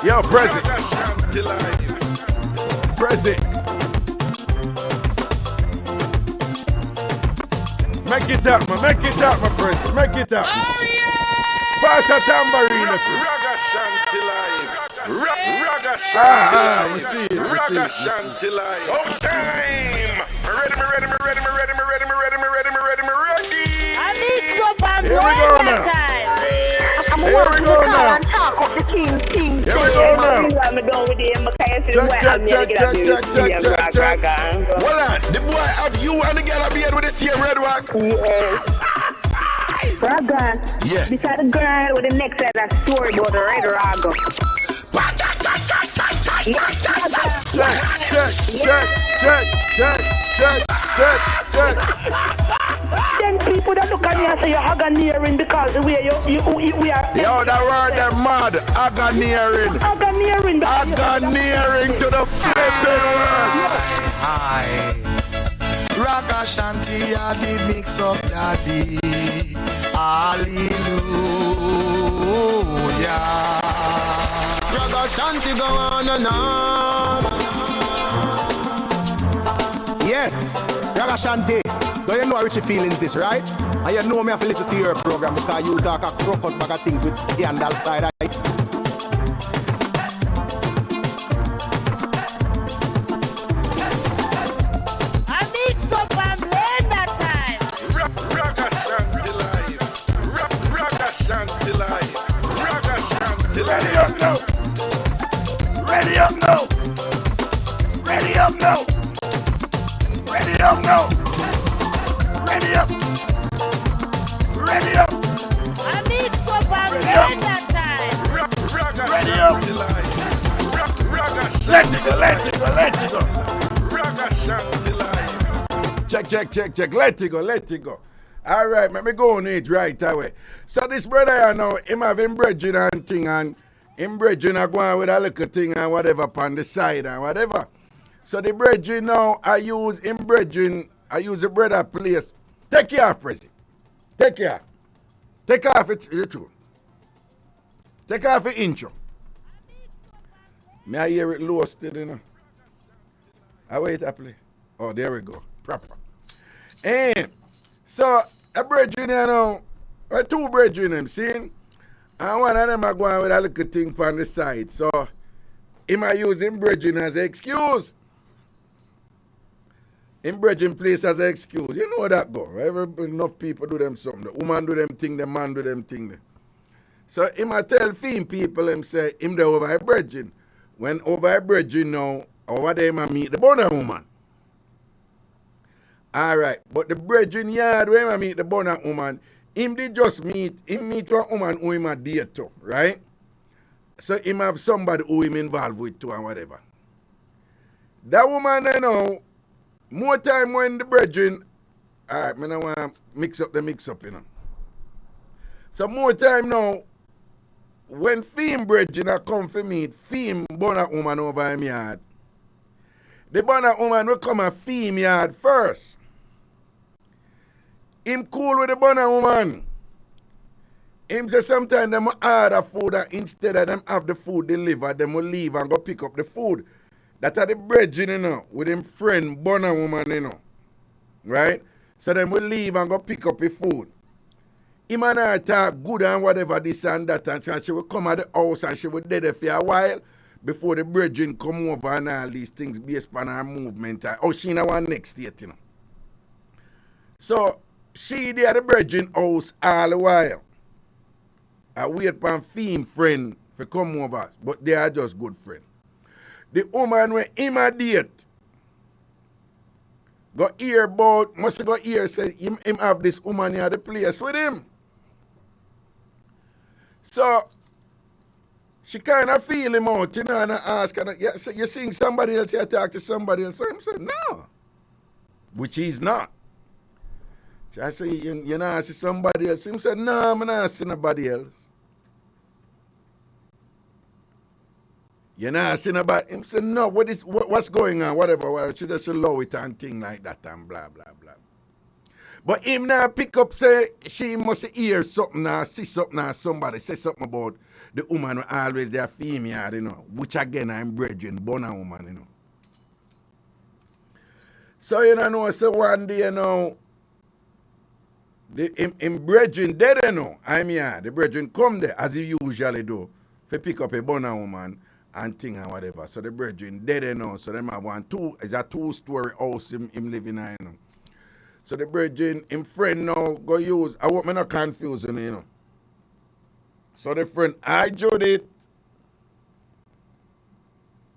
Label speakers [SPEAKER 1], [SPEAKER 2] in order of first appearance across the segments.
[SPEAKER 1] Yo, present. Present. Make it up, man. Make it up, my friends. Make it up. Oh, yeah! Pass a tambourine.
[SPEAKER 2] Ragashanti live. Ragashanti live. Ragashanti live. Up time. Ready.
[SPEAKER 3] I need some An
[SPEAKER 1] Here we go now.
[SPEAKER 3] time.
[SPEAKER 1] Here we go now.
[SPEAKER 3] Talk of the king.
[SPEAKER 1] Here we go now. Check.
[SPEAKER 2] Hold on. The boy have you and the girl a beard with the same red one?
[SPEAKER 4] Yes. Raga.
[SPEAKER 2] Yeah.
[SPEAKER 4] Beside the girl with the neck said that story about the red raga.
[SPEAKER 1] Check.
[SPEAKER 4] Then people that look at me and say you're Haganiering because the way we are.
[SPEAKER 2] Yo, that word them mad. Aganeering. Aganeering to the flipping world. Hi. Ragashanti, I did mix up daddy. Hallelujah. Ragashanti go on and on.
[SPEAKER 5] Yes, Ragashanti. Do you know how Richie feelings this, right? And you know me have to listen to your program because you talk a crocus bag of things with scandal side, right?
[SPEAKER 3] I need some An Blenda time.
[SPEAKER 2] Ragashanti live. Ragashanti live. Ragashanti live.
[SPEAKER 1] Ready up now. Ready up now. Ready up now. Ready up now. Ready up. Ready up.
[SPEAKER 3] I need some An Blenda time.
[SPEAKER 1] Ready up. Let it go.
[SPEAKER 2] Ragashanti live.
[SPEAKER 1] Check. Let it go. All right, let me go on it right away. So this brother, you know, him having brethren and thing, and him brethren are going with a little thing and whatever upon the side and whatever. So the brethren now, I use the brother place. Take care of Prezi. Take care. Take off it, the truth. Take off the intro. May I hear it low still, you know? I wait to play. Oh, there we go. Proper. And so a brethren, you know, two brethren, I'm seeing. And one of them are going with a little thing from the side. So he might use him brethren as an excuse. In brethren place as an excuse. You know how that go. Enough people do them something. The woman do them thing, the man do them thing. So he might tell female people him say him there over a brethren. When over a brethren now, over there he might meet the bonner woman. Alright, but the brethren yard where he might meet the bonner woman, him did just meet one woman who him a date to, right? So him have somebody who him involved with too and whatever. That woman you know, more time when the brethren, alright, I don't want to mix up, you know. So more time now, when fame brethren are come for meet, fame bonnet woman over him yard, the bonnet woman will come a fame yard first. Him cool with the bonnet woman. Him say sometimes them order food and instead of them have the food delivered, them will leave and go pick up the food. That are the brethren, you know, with him friend, bonnet woman, you know. Right? So them will leave and go pick up the food. Him and her talk good and whatever this and that, and so she will come at the house and she will dead there for a while before the brethren come over and all these things based on her movement. Oh, she in our next state, you know. So she there at the brethren house all the while. I wait for a fame friend to come over, but they are just good friends. The woman when him a date, go hear about, must go hear say him have this woman at the place with him. So she kind of feel him out, you know, and I ask her, yeah, so you seeing somebody else, you talk to somebody else. So him said, no, which he's not. So I say, you know, I see somebody else. Him said, no, I'm not see nobody else. You know, see nobody. Him said, no, what's going on, whatever. She just low it and thing like that and blah, blah, blah. But him now pick up, say, she must hear something or see something or somebody say something about the woman who always there female, you know, which again I'm brethren, born a woman, you know. So, you know, so one day, you know, him brethren dead, you know, I'm here, the brethren come there, as he usually do, to pick up a born woman and thing and whatever. So the brethren dead, you know, so them have it's a two-story house him living in, you know. So the brethren, him friend now go use, I want me not confusing, you know. So the friend, I Judith.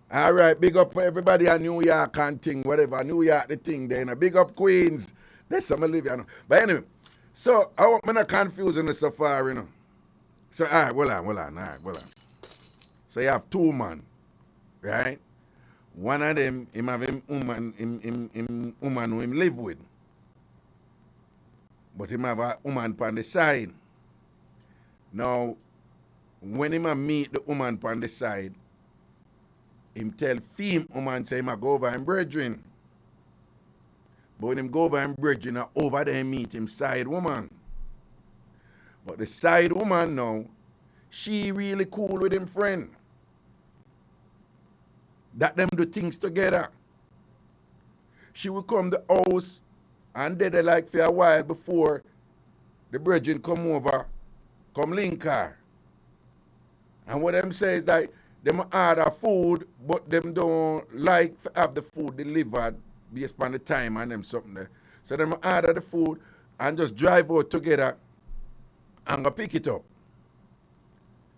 [SPEAKER 1] All right, big up everybody in New York and thing, whatever, New York the thing there, you know. Big up Queens. That's some live, you know. But anyway, so I want me not confusing the safari, you know. So, all right, hold on. So you have two men, right? One of them, him have him woman who him live with. But him have a woman on the side. Now, when him meet the woman on the side, him tell woman say him a go over and brethren. But when him go over and brethren, over there meet him side woman. But the side woman now, she really cool with him friend. That them do things together. She will come to the house and they like for a while before the brethren come over, come link her. And what them say is that them order food, but them don't like to have the food delivered based on the time and them something there. So them order the food and just drive out together and go pick it up.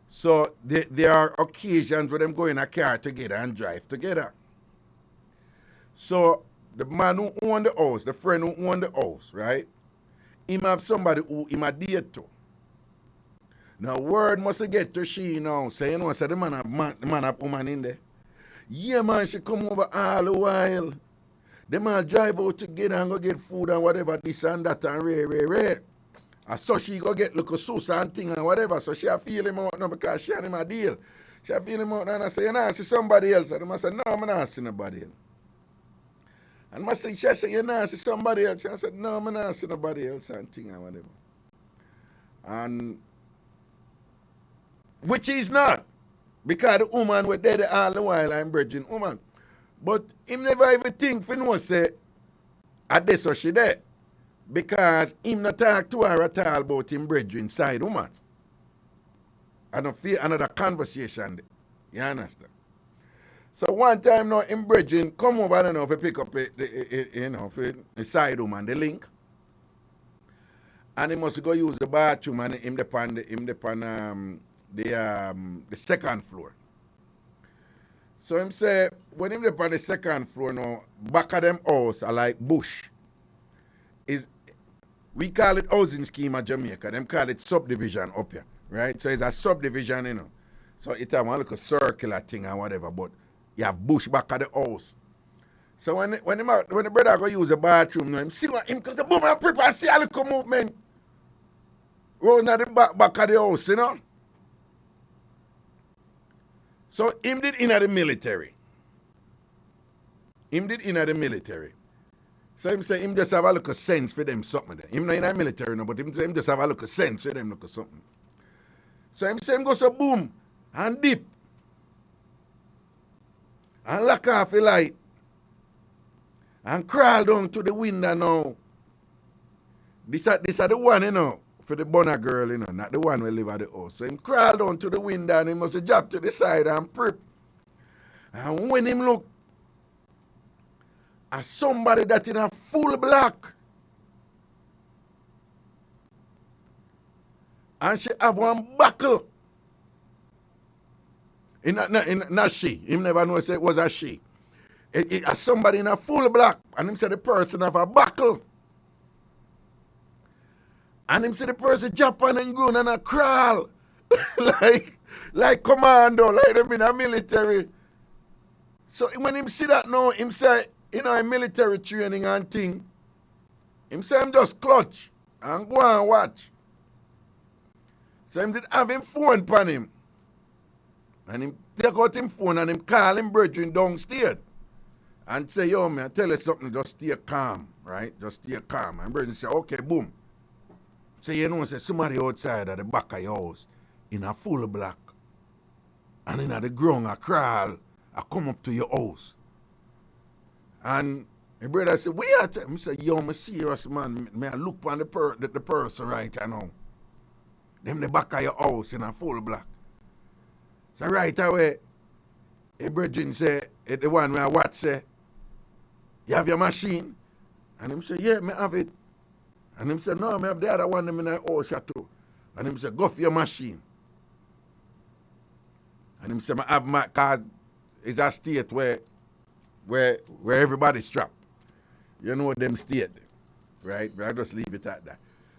[SPEAKER 1] So there are occasions where them go in a car together and drive together. So the man who own the house, the friend who own the house, right? Him have somebody who him a date to. Now word must get to she now. Say, you know, so the man have woman in there. Yeah, man, she come over all the while. The man drive out together and go get food and whatever, this and that and rare. And so she go get look sauce and thing and whatever. So she a feel him out now because she and him a deal. She a feel him out now and I say, you know, see somebody else. And I say, no, I'm not see nobody else. And I say, she say, you know, see somebody else. She said, no, I'm not see nobody else and thing and whatever. And which is not. Because the woman was dead all the while I'm bridging woman. But him never even think for no say, at this or she dead. Because him not talk to her at all about him brethren side woman. I don't feel another conversation there. You understand? So one time now him brethren come over and to pick up the side woman, the link. And he must go use the bathroom and him depend the second floor. So him say when him depend the second floor now, back of them house are like bush. We call it housing scheme at Jamaica. Them call it subdivision up here, right? So it's a subdivision, you know. So it have one like a circular thing or whatever, but you have bush back of the house. So when the brother go use the bathroom, you know, him see what him come to boom and prepare and see a little movement round at the back of the house, you know. So him did in the military. So him say him just have a look of sense for them something there. Him not in the military no, but him say him just have a look of sense for them look of something. So him say him go so boom and dip and lock off the light and crawl down to the window now. This are the one, you know, for the bonner girl, you know, not the one who live at the house. So him crawl down to the window and he must drop to the side and prep. And when him look, as somebody that in a full black. And she have one buckle. Not she. Him never know say it was a she. It as somebody in a full black. And him say the person have a buckle. And him say the person jump on and go and a crawl. like commando, like them in a military. So when him see that now, him say, you know, in military training and thing, him say him just clutch and go and watch. So him did have him phone upon him. And him take out him phone and him call him brethren downstairs. and say, yo, man, I tell you something, just stay calm, right? Just stay calm. And Bridget say, okay, boom. So you know, say somebody outside at the back of your house in a full black and in the ground a crawl, I come up to your house. And my brother said, where at? I say, yo, I'm serious, man. I look on the person right now. Them the back of your house in a full black. So right away, a brethren say, the one where I watch say, you have your machine? And him say, yeah, I have it. And him say, no, I have the other one in the house too. And him say, go for your machine. And him say, I have my car. It's a state where everybody's strapped. You know them state, right? But I just leave it at that.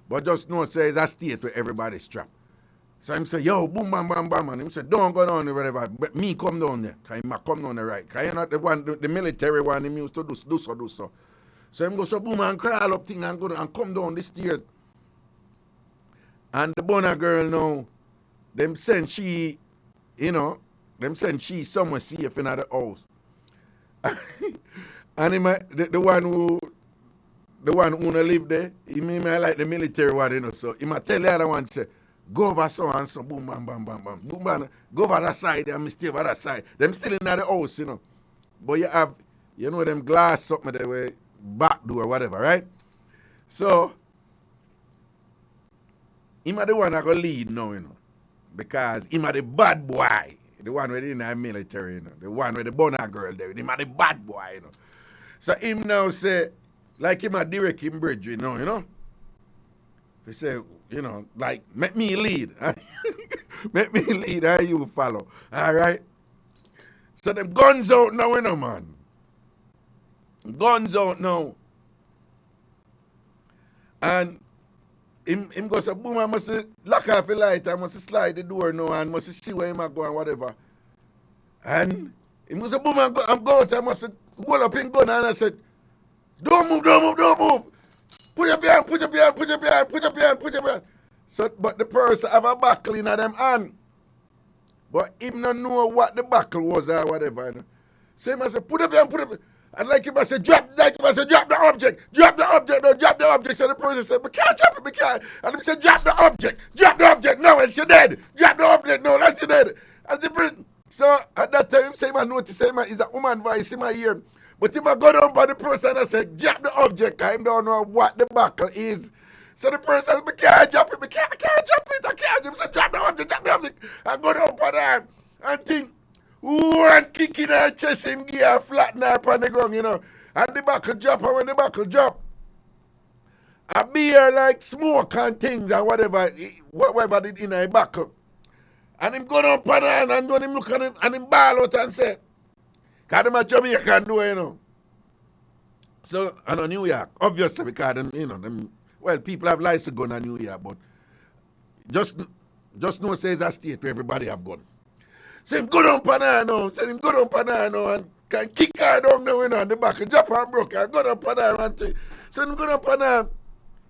[SPEAKER 1] But just know, say, it's a state where everybody's strapped. So him say, yo, boom, bam, bam, bam. And him say, don't go down there, whatever. But me come down there. Because I come down there, right? Because you're not the one, the military one, him used to do so. So him go, so boom, and crawl up thing and go and come down the stairs. And the Bonner girl now, them send she, somewhere safe in the house. And him, the one who live there, he may like the military one, so he might tell the other one, say, go over so and so, boom, bam, bam, bam, bam, boom, bam, go over that side, and stay over that side. Them still in the house, But you have, them glass something there way, back door, whatever, right? So, him are the one that go lead now, because him are the bad boy, the one with in the military, the one with the Bonner girl there, him are the bad boy, So him now say, like him a direct him bridge, He say, like, make me lead. Make me lead, and you follow. All right? So them guns out now, man. Guns out now. And him goes, boom, I must lock off the light, I must slide the door now, and must see where him go and whatever. And him goes, boom, I'm go out, I must hold up in gun, and I said, don't move. Put your behind. So, but the person have a buckle in them hand. But him not know what the buckle was or whatever. So he must say, put up. And like he must say, drop the object. Drop the object. So the person said, we can't drop it, we can't. And he said, drop the object. No, and she dead. Drop the object, no, and she dead. And the person, so at that time, say, man, notice, say, man, is a woman voice in my ear. But if I go down by the person and say, drop the object, I don't know what the buckle is. So the person says, I can't drop it. I can't say, drop the object. I go down by that and think, one kick in her chest, him give her flat knife on the ground, And the buckle drop, and when the buckle drop, I beer like smoke and things and whatever did in her buckle. And him go down by that and when him look at him, and him ball out and say, because them a Jamaican do, So, I know New York, obviously, because them, people have license to gun in New York, but just know say it's a state where everybody have gun. So him go down pan now, and can kick her down now, on the back, and drop her and broke her, go down pan and thing. So him go down pan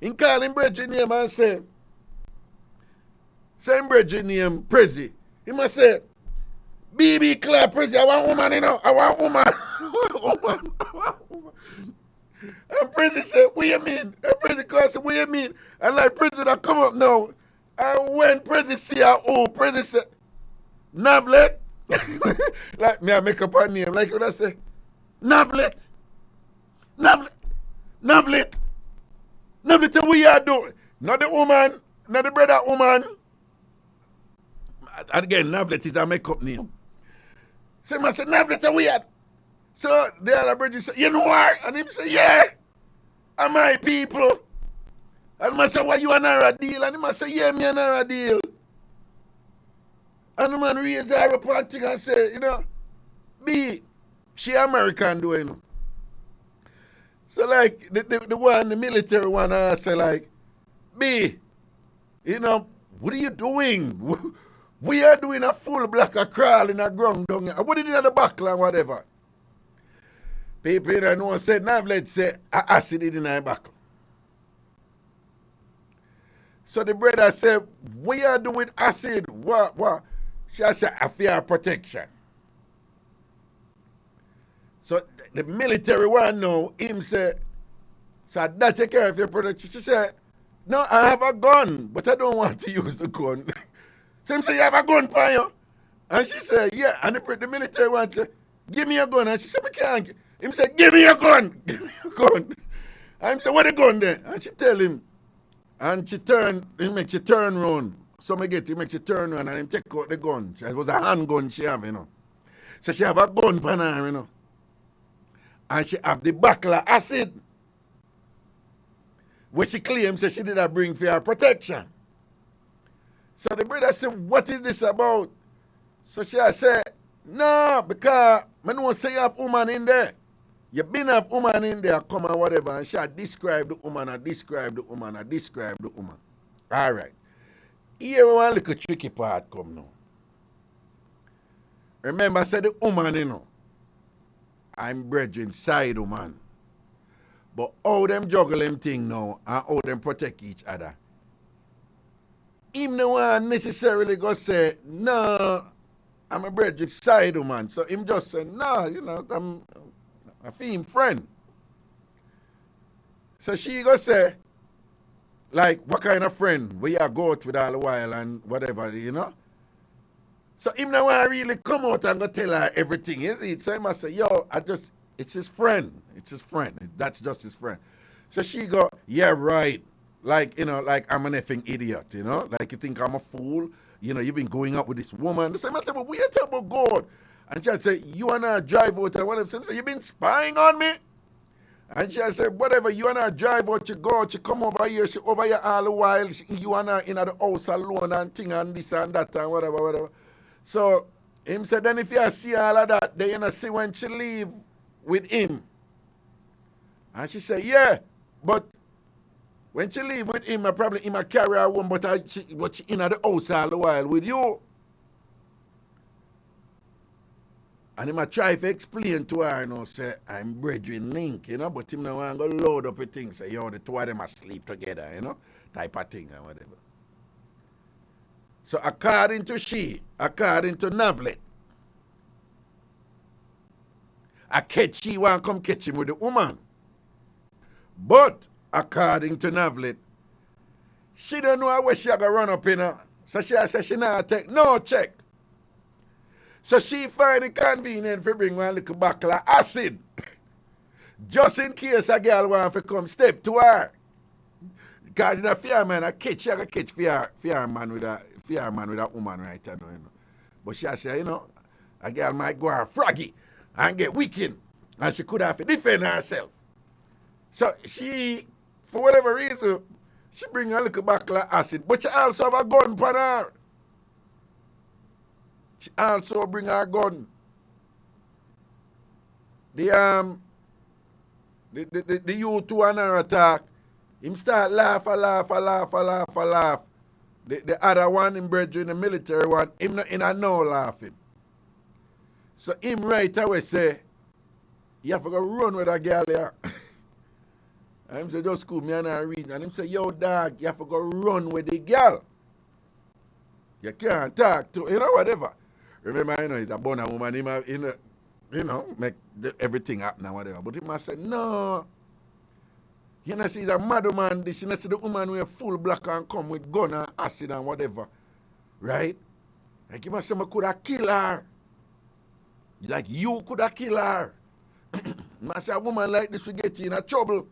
[SPEAKER 1] him call him bridge name and say him bridge name, Prezi. He must say, BB Claire, Prezi, I want woman, I want woman. And Prezi said, what you mean? And Prezi said, what you mean? And like Prezi that come up now, and when Prezi see her, Prezi said, Navlet. Like me, I make up her name. Like what I say, Navlet, what we are doing? Not the woman, not the brother woman. And again, Navlet is a make-up name. So I said, Navlet are weird. So the other brother said, you know what? And he said, yeah, am my people. And I said, why you another deal? And he said, yeah, me another deal. And the man raised her up and thing and say, B, she American doing. So like the one, the military one, I say like, B, what are you doing? We are doing a full black a crawl in a ground down here. What did you in the buckle and whatever? People in know said, now let's say acid in the buckle. So the brother said, we are doing acid. What? She said, a fear protection. So the military one now, him say, so that take care of your production. She said, no, I have a gun, but I don't want to use the gun. So him say, you have a gun, Payo? And she said, yeah. And the military one said, give me a gun. And she said, I can't. Him said, give me a gun. Give me a gun. And him said, what the gun there? And she tell him, and he makes you turn round. So he makes you turn around and him take out the gun. It was a handgun she have, you know. So she have a gun for her, you know. And she have the buckle of acid. Which she claims that she did not bring for her protection. So the brother said, what is this about? So she said, no, because I know say you have woman in there. You been have woman in there, come and whatever. And she describe the woman, and describe the woman, and describe the woman. All right. Here one little tricky part come now. Remember, I said the woman, you know, I'm brethren side woman. But how them juggle them thing now and how them protect each other. Him no one necessarily go say, no, I'm a brethren side woman. So him just say, no, you know, I'm a him friend. So she go say, like, what kind of friend? We are go out with all the while and whatever, you know? So him no one really come out and go tell her everything, is it? So he must say, yo, it's his friend. It's his friend. That's just his friend. So she go, yeah, right. Like, you know, like I'm an effing idiot, you know? Like you think I'm a fool. You know, you've been going out with this woman. So I say, but we are talking about God. And she say, you and I drive out and one of them say, you been spying on me? And she said, whatever, you and I drive out, you go out, you come over here, she over here all the while, you and I in the house alone and thing and this and that and whatever. So him said, then if you see all of that, then you know see when she leave with him. And she said, yeah, but when she leave with him, I probably him a carry her home, but she in the house all the while with you. And him a try to explain to her, you know, say, I'm brethren link, you know, but him no want to go load up a thing, say, yo, the two of them are sleep together, you know, type of thing or whatever. So according to Navlet, a Ketch, she want to come catch him with the woman. But according to Navlet, she don't know where she going to run up in her. So she said she not take no check. So she find it convenient for bring one little bottle of acid. Just in case a girl want to come step to her. Because in a fear man, a catch, she got catch fear man with a woman right now, you know. But she say, you know, a girl might go and froggy and get wicked. And she could have to defend herself. So she, for whatever reason, she bring a little bottle of acid. But she also have a gun for her. She also bring her gun. The youth to an attack. Him start laugh. The other one, him brethren, the military one, him not in a no laughing. So him right away say, you have to go run with a girl here. And him say, just school me and I read. And him say, yo dog, you have to go run with the girl. You can't talk to, you know, whatever. Remember, you know, he's a born woman, you know, make everything happen and whatever. But he must say, no. You know, see, he's a mad woman, this, you know, see the woman with full black and come with gun and acid and whatever. Right? Like, you must say, I could have killed her. Like, you could have killed her. You must say, a woman like this will get you in trouble.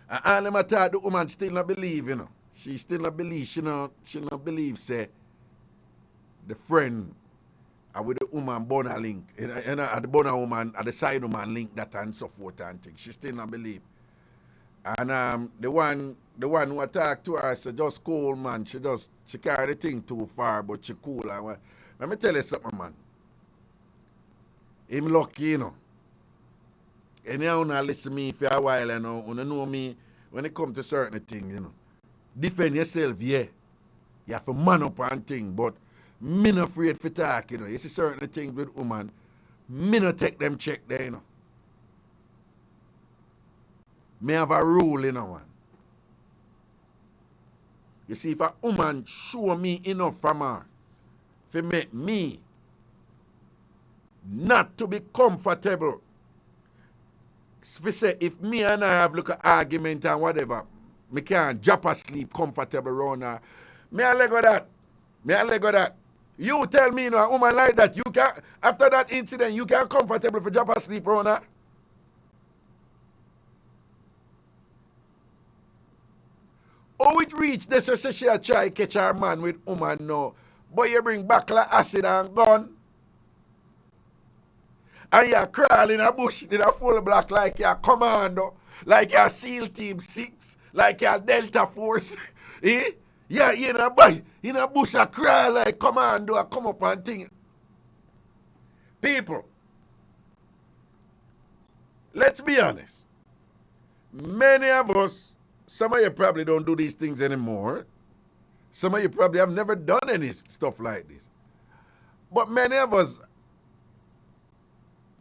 [SPEAKER 1] And all them attack, the woman still not believe, you know. She still not believe, she not believe, say, the friend with the woman born a link, you know, at the born a woman, at the side woman link that and so forth and things. She still not believe. And the one who attacked to her said, just cool, man. She carry the thing too far, but she cool. And let me tell you something, man. Him lucky, you know. Anyhow, now listen to me for a while, you know me when it comes to certain things, you know. Defend yourself, yeah. You have to man up and thing, but me not afraid for talk, you know. You see certain things with woman, me not take them check there, you know. Me have a rule, you know, man. You see, if a woman show me enough from her, for make me not to be comfortable. If me and I have look at argument and whatever, me can't drop asleep comfortable around her. Me a leg of that. You tell me, a woman like that, you can after that incident, you can't comfortable for drop asleep around her. Oh, it reached this, so she a try catch her man with woman now. But you bring back like acid and gun. And you crawl in a bush in a full black like you're commando, like you're SEAL Team 6, like you're Delta Force. Eh? Yeah, in a bush a crawl like commando and come up and thing. People, let's be honest. Many of us, some of you probably don't do these things anymore. Some of you probably have never done any stuff like this. But many of us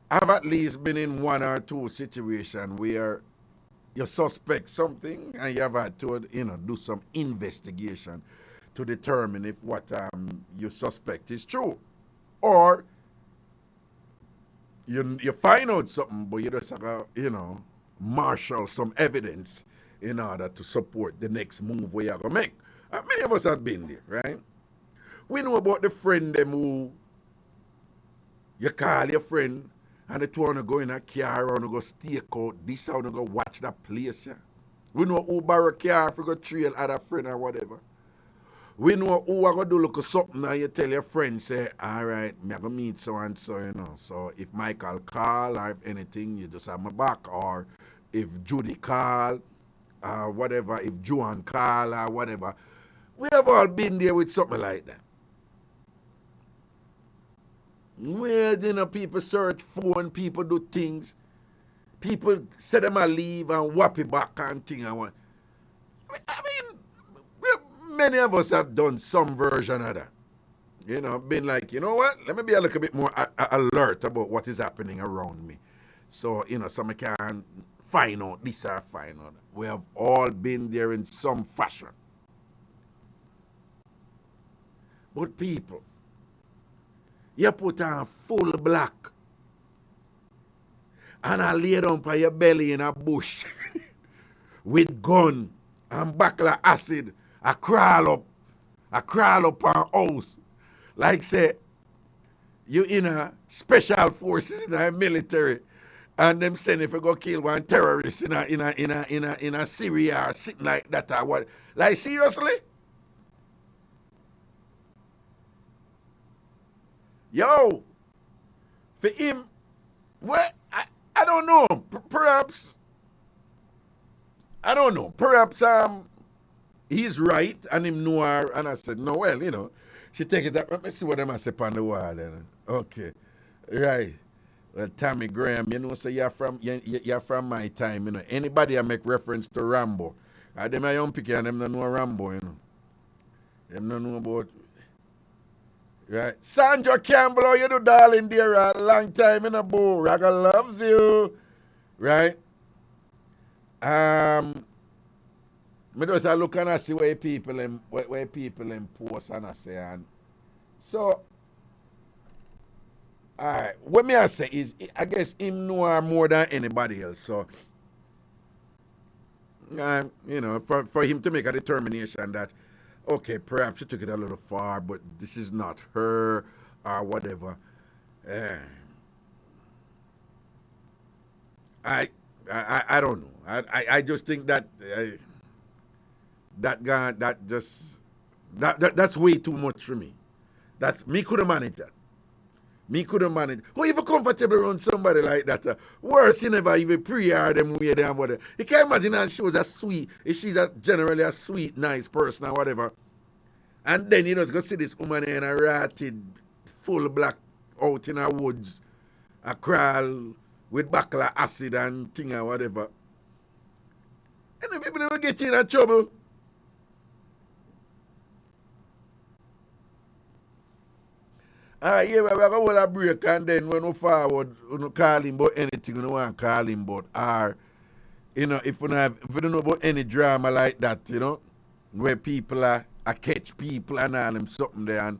[SPEAKER 1] have at least been in one or two situations where you suspect something and you have had to, do some investigation to determine if what you suspect is true. Or you find out something, but you just marshal some evidence in order to support the next move we are going to make. And many of us have been there, right? We know about the friend them who you call your friend and the two want to go in a car and go stake out this and go watch that place. Yeah? We know who borrow a car if you go trail other friend or whatever. We know who are going to do look at something and you tell your friend, say, all right, I'm going to meet so and so, So if Michael call or if anything, you just have my back. Or if Judy call, whatever, if Joan call or whatever. We have all been there with something like that. Where, people search phone, people do things. People say them a leave and whap it back and thing. I mean, many of us have done some version of that. Been like, you know what? Let me be a little bit more alert about what is happening around me. So, so I can find out this or find out that. We have all been there in some fashion. But people, you put on full black and I lay down by your belly in a bush with gun and back like acid. I crawl up on house. Like say, you in a special forces in the military and them send if you go kill one terrorist in a Syria or sitting like that or what. Like seriously? Yo, for him, well, I don't know. Perhaps, I don't know. Perhaps he's right and him know her. And I said, no, well, she take it up. Let me see what I say on the wall. Okay, right. Well, Tommy Graham, so you're from my time. Anybody I make reference to Rambo, them a young picky and them don't know Rambo. Them don't know about. Right. Sandra Campbell, how you do, darling, dear? A long time in a boo. Raga loves you. Right? Me just look and I see where people post and I say. And so, alright. What me I say is, I guess him know her more than anybody else. So, for him to make a determination that, okay, perhaps she took it a little far, but this is not her or whatever. I don't know. I just think that that's way too much for me. Me couldn't manage that. Who even comfortable around somebody like that? Worse, you never even pre-hear them way there and whatever. You can't imagine that she was she's generally a sweet, nice person or whatever. And then you just go see this woman in a ratted, full black out in the woods, a crawl with buckler acid and thing or whatever. And the people will get in a trouble. Alright, yeah, we're going to hold a break and then when we forward, we call him about anything we want to call him about. Or, if we don't know about any drama like that, where people are catch people and all them something there and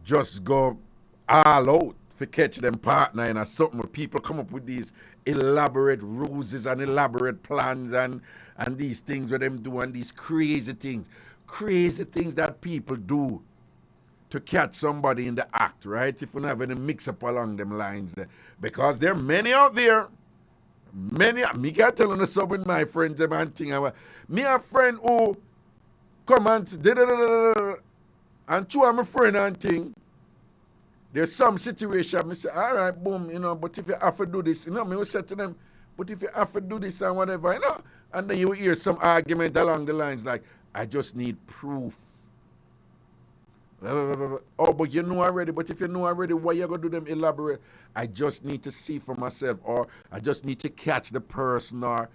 [SPEAKER 1] just go all out to catch them partner and something where people come up with these elaborate ruses and elaborate plans and these things where them do and these crazy things that people do to catch somebody in the act, right? If we don't have any mix up along them lines there. Because there are many out there. Me can tell you something with my friends and thing. Me a friend who come and two of my friend and thing. There's some situation, I say, all right, boom, but if you have to do this, me will say to them, but if you have to do this and whatever, and then you will hear some argument along the lines like, I just need proof. Oh, but you know already, but if you know already, why you going to do them elaborate? I just need to see for myself, or I just need to catch the person, or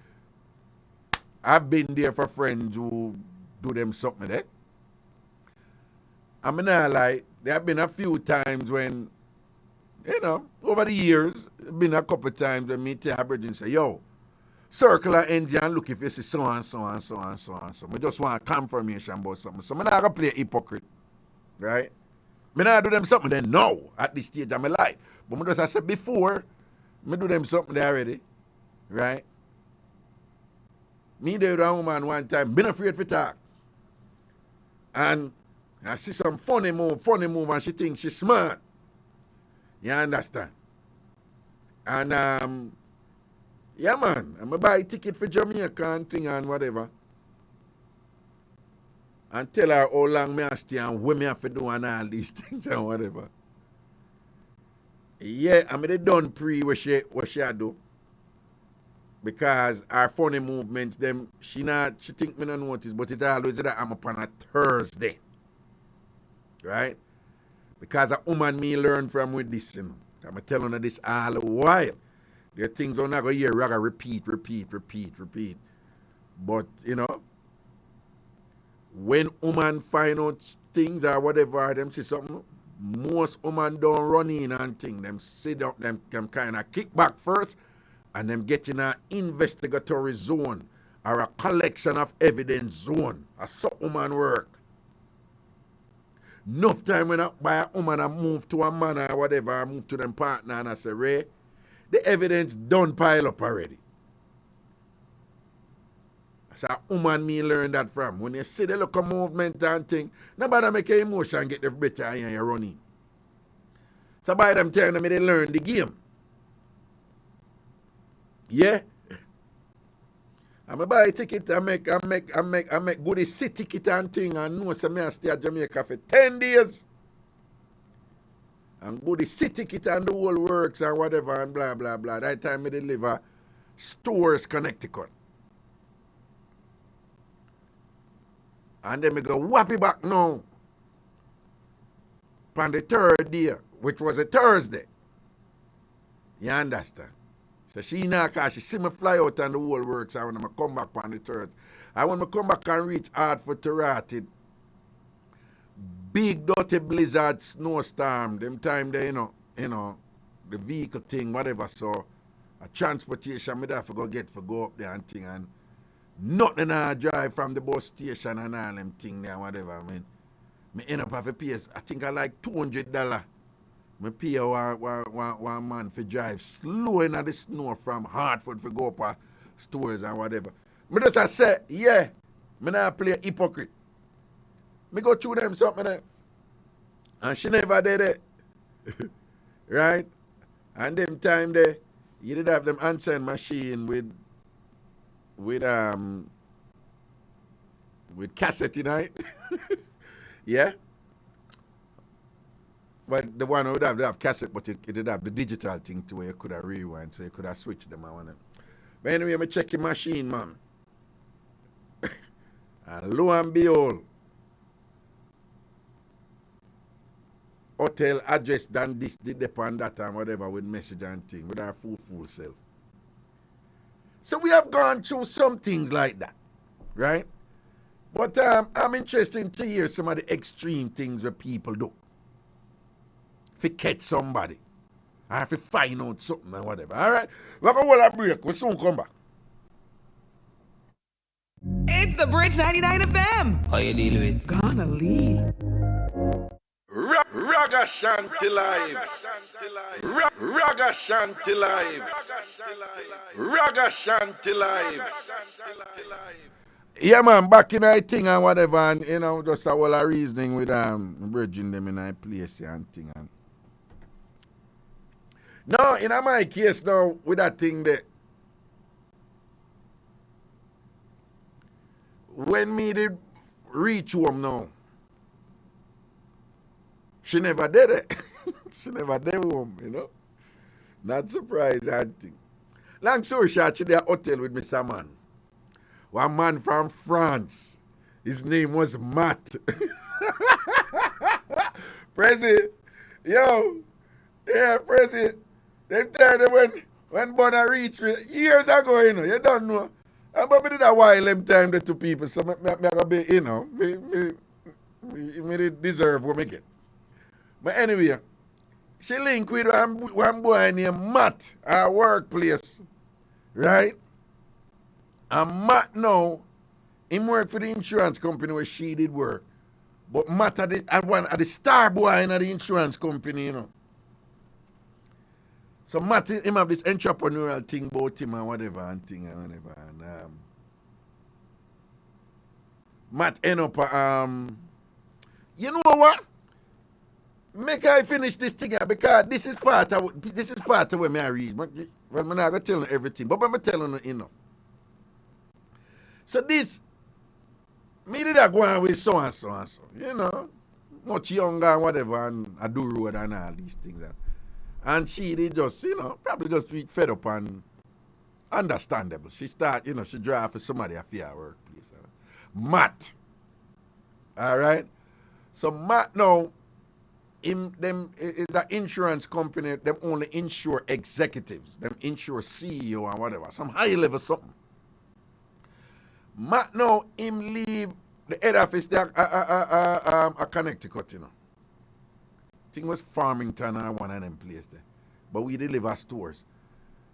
[SPEAKER 1] I've been there for friends who do them something like that. I mean, there have been a few times when, over the years, been a couple of times when me tell Bridget and say, yo, circle and ends and look if you see so and so and so and so and so. I just want confirmation about something. So I'm not going to play a hypocrite, right? I not do them something then now, at this stage of my life. But as I said before, I do them something there already, right? Me there with a woman one time, been afraid to talk. And I see some funny move, and she thinks she's smart. You understand? And, yeah, man, I'm going to buy a ticket for Jamaica and thing and whatever. And tell her how long me have to stay and what me have to do and all these things and whatever. Yeah, I mean, they done pre what she do. Because our funny movements, she think me not notice, but it always that I'm up on a Thursday. Right? Because a woman me learn from with this, I'm telling her this all the while. There are things I'm not going to hear, Raga repeat. But, when woman find out things or whatever, them see something, most women don't run in and things. Them sit down, them kind of kick back first, and them get in an investigatory zone or a collection of evidence zone. That's so woman work. Enough time when I buy a woman and move to a man or whatever, I move to them partner and I say, Ray, the evidence don't pile up already. So a woman me learn that from. When you see the local movement and thing, nobody make your emotion get the better and you're running. So by them telling me they learn the game. Yeah. I'm buy a ticket, I make good a city ticket and thing and know some I stay at Jamaica for 10 days. And go the city ticket and the whole works and whatever and blah blah blah. That time I deliver Stewart, Connecticut. And then we go whappy back now. On the third day, which was a Thursday. You understand? So she not cause she see me fly out and the whole works and when I come back on the third. And when I come back and reach Hartford to Rotted, big dirty blizzard, snowstorm, them time there, the vehicle thing, whatever, so a transportation me have to go up there and thing and nothing I drive from the bus station and all them thing there, whatever. I mean, me end up have to pay, I think I like $200. Me pay one man for drive slow in the snow from Hartford for go up to stores and whatever. Me just I say, yeah, me not play a hypocrite. Me go through them something there. And she never did it. Right? And them time there, you did have them answering machine with cassette tonight. Yeah? But the one would have cassette, but it did have the digital thing to where you could have rewind, so you could have switched them. But anyway, I check your machine, man. And lo and behold, hotel address done this, did upon that and whatever with message and thing, with our full self. So we have gone through some things like that, right? But I'm interested to hear some of the extreme things that people do. If you catch somebody, or if you find out something or whatever. All right? We're going to hold a break. We'll soon come back.
[SPEAKER 6] It's the Bridge 99 FM.
[SPEAKER 7] How you deal with?
[SPEAKER 6] Gonna leave.
[SPEAKER 2] Ragashanti live. Ragashanti live. Ragashanti live.
[SPEAKER 1] Yeah, man, back in I thing and whatever, and you know, just a whole of reasoning with bridging them in a place and thing. And no, in my case now, with that thing there, when me did reach home now, she never did it. She never did home, you know. Not surprised, I think. Long story short, she did a hotel with Mr. Man. One man from France. His name was Matt. Prezi, yo, yeah, Prezi. Them tell them when Bonner reached me years ago, you know, you don't know. And but me did a while them time the two people, so me gotta be, you know, me did deserve what me get. But anyway, she linked with one boy named Matt at our workplace, right? And Matt now, he worked for the insurance company where she did work. But Matt at the star boy in the insurance company, you know. So Matt, him have this entrepreneurial thing about him and whatever and thing and whatever. And Matt end up, you know what? Make I finish this thing here because this is part of where me I read. Well, I'm not gonna tell you everything, but I'm telling you enough. So this, me did go on with so and so and so, you know, much younger and whatever, and I do road and all these things. And she did just, you know, probably just be fed up and understandable. She start, you know, she drive for somebody at her workplace. Matt. All right? So Matt now, them is an insurance company, them only insure executives, them insure CEO and whatever, some high level something. Matt now, him leave the head office there a Connecticut, you know. I think it was Farmington or one of them places there. But we deliver stores.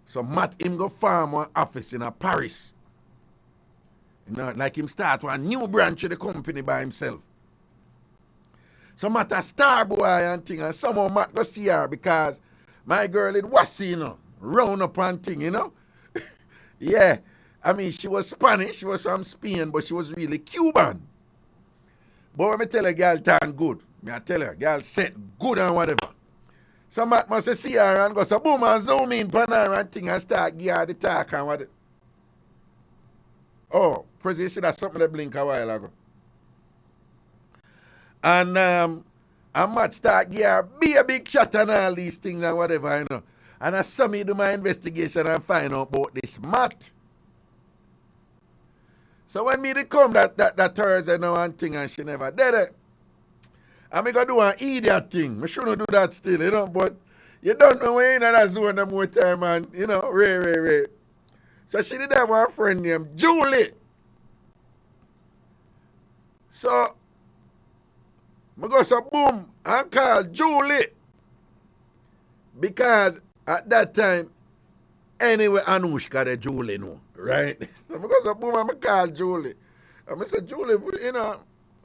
[SPEAKER 1] So Matt, him go farm one office in Paris. You know, like him start one new branch of the company by himself. So Matt a star boy and thing, and somehow Matt go see her because my girl it was, you know, round up and thing, you know. Yeah. I mean, she was Spanish, she was from Spain, but she was really Cuban. But when I tell her, girl, turn good. I tell her, girl, set good and whatever. So Matt must see her and go, so boom, and zoom in on her and thing and start give her the talk and what. Oh, Prezi, you see that something that blink a while ago. And Matt start give her be a big shot and all these things and whatever, you know. And I saw me do my investigation and find out about this Matt. So when me come that Thursday now and thing and she never did it. And me go do an idiot thing. Me shouldn't do that still, you know, but you don't know when you're in that zone no more time and, you know, Ray. So she did have one friend named Julie. So, me go so boom and call Julie. Because at that time, anyway, Anushka the Julie know, right? So because of boom, I call Julie. And I said, Julie, you know,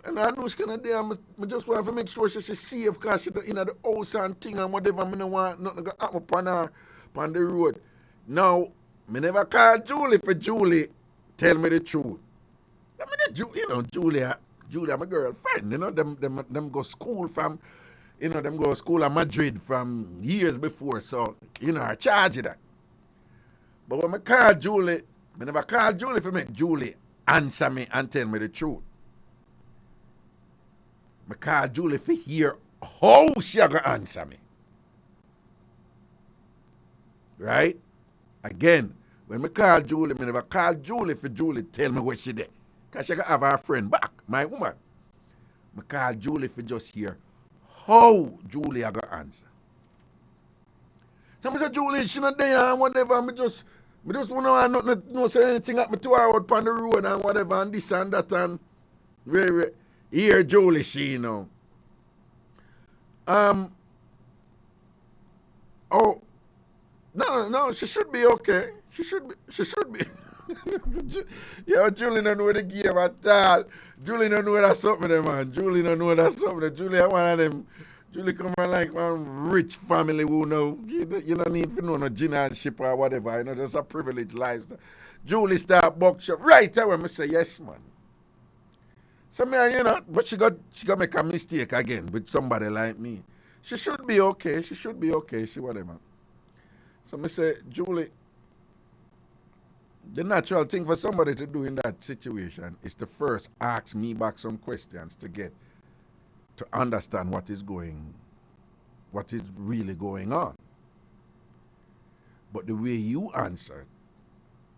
[SPEAKER 1] and Anushka not there, I just want to make sure she's safe because she's in the house and thing and whatever. I don't want nothing to happen upon her on the road. Now, I never call Julie for Julie tell me the truth. I mean, you know, Julia, my girlfriend, you know, them go school from, you know, them go school in Madrid from years before, so, you know, I charge you that. But when I call Julie, I never call Julie for make Julie answer me and tell me the truth. I call Julie for hear how she going to answer me. Right? Again, when I call Julie, I never call Julie for Julie tell me what she did. Because she going to have her friend back, my woman. I call Julie for just hear how Julie going to answer. So I said, Julie, she not there and whatever. I just want to know say anything happen to her out on the road and whatever and this and that and here Julie she know. Oh no, she should be okay. She should be. Yeah, Julie don't know the game at all. Julie don't know that's something there, man. Julie don't know that's something there. Julie one of them. Julie come from like one rich family who know you don't need to know no generalship or whatever. You know, just a privileged lifestyle. Julie start bookshop right away. I say yes, man. So me, you know, but she got make a mistake again with somebody like me. She should be okay. She should be okay. She whatever. So I say, Julie, the natural thing for somebody to do in that situation is to first ask me back some questions to understand what is really going on. But the way you answered,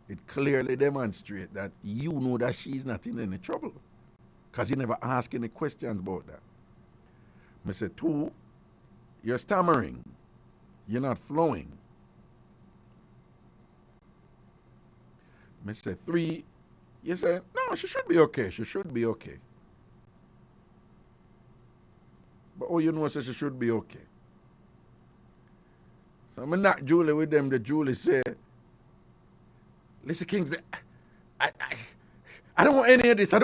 [SPEAKER 1] it clearly demonstrates that you know that she's not in any trouble. Because you never ask any questions about that. I said, 2, you're stammering. You're not flowing. I said, 3, you said, no, she should be okay. She should be okay. But you know, so she should be okay. So I'm not Julie with them. The Julie said, listen, Kingsley, I don't want any of this.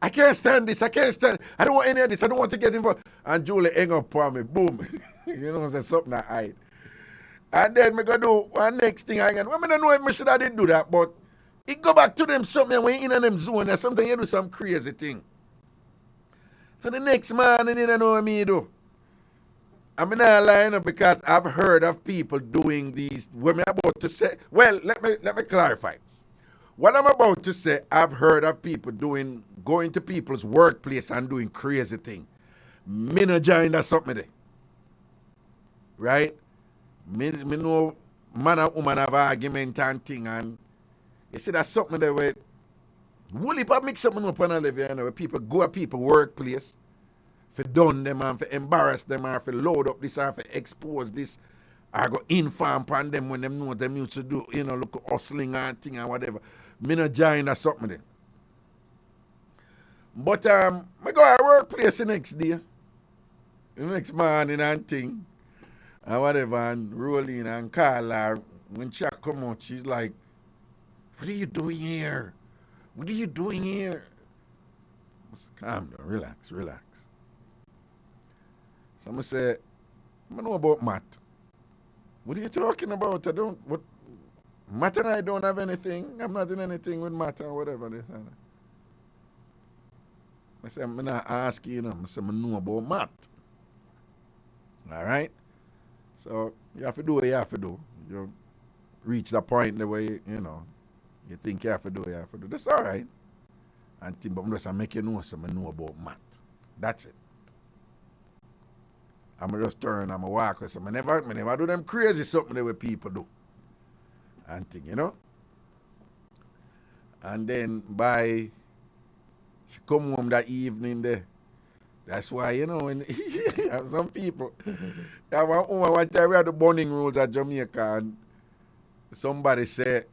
[SPEAKER 1] I can't stand this. I don't want any of this. I don't want to get involved. And Julie hang up on me. Boom. You know, say something I hide. And then me go do one next thing again. Well, I don't know if I should have did do that, but it go back to them something when you in them zone and sometimes you do some crazy thing. So the next man, you don't know what me do. I'm not lying because I've heard of people doing these. What I'm about to say, well, let me clarify. What I'm about to say, I've heard of people going to people's workplace and doing crazy things. Me no join that something there. Right? Me know man and woman have argument and thing, and you see that's something there where woolly pop mix something up on a level, you know, where people go to people's workplace for done them and for embarrass them or for load up this or for expose this or go inform upon them when them know them used to do, you know, look hustling and thing and whatever. Me no join that something there. But I go to workplace the next day, the next morning and thing, and whatever, and roll in and call her. When she come out, she's like, what are you doing here? What are you doing here? Calm down, relax. So I'm going to say, I know about Matt. What are you talking about? Matt and I don't have anything. I'm not in anything with Matt or whatever. I say, I'm not asking you, I say, I know about Matt. All right? So you have to do what you have to do. You reach the point the way, you know, you think you have to do what you have to do. That's all right. And but I'm just make you know something I know about Matt. That's it. I'm just turn, I'm a walk with some. I never do them crazy something the way people do. And thing, you know? And then she come home that evening there. That's why, you know, when some people, one time we had the burning rules at Jamaica, and somebody said,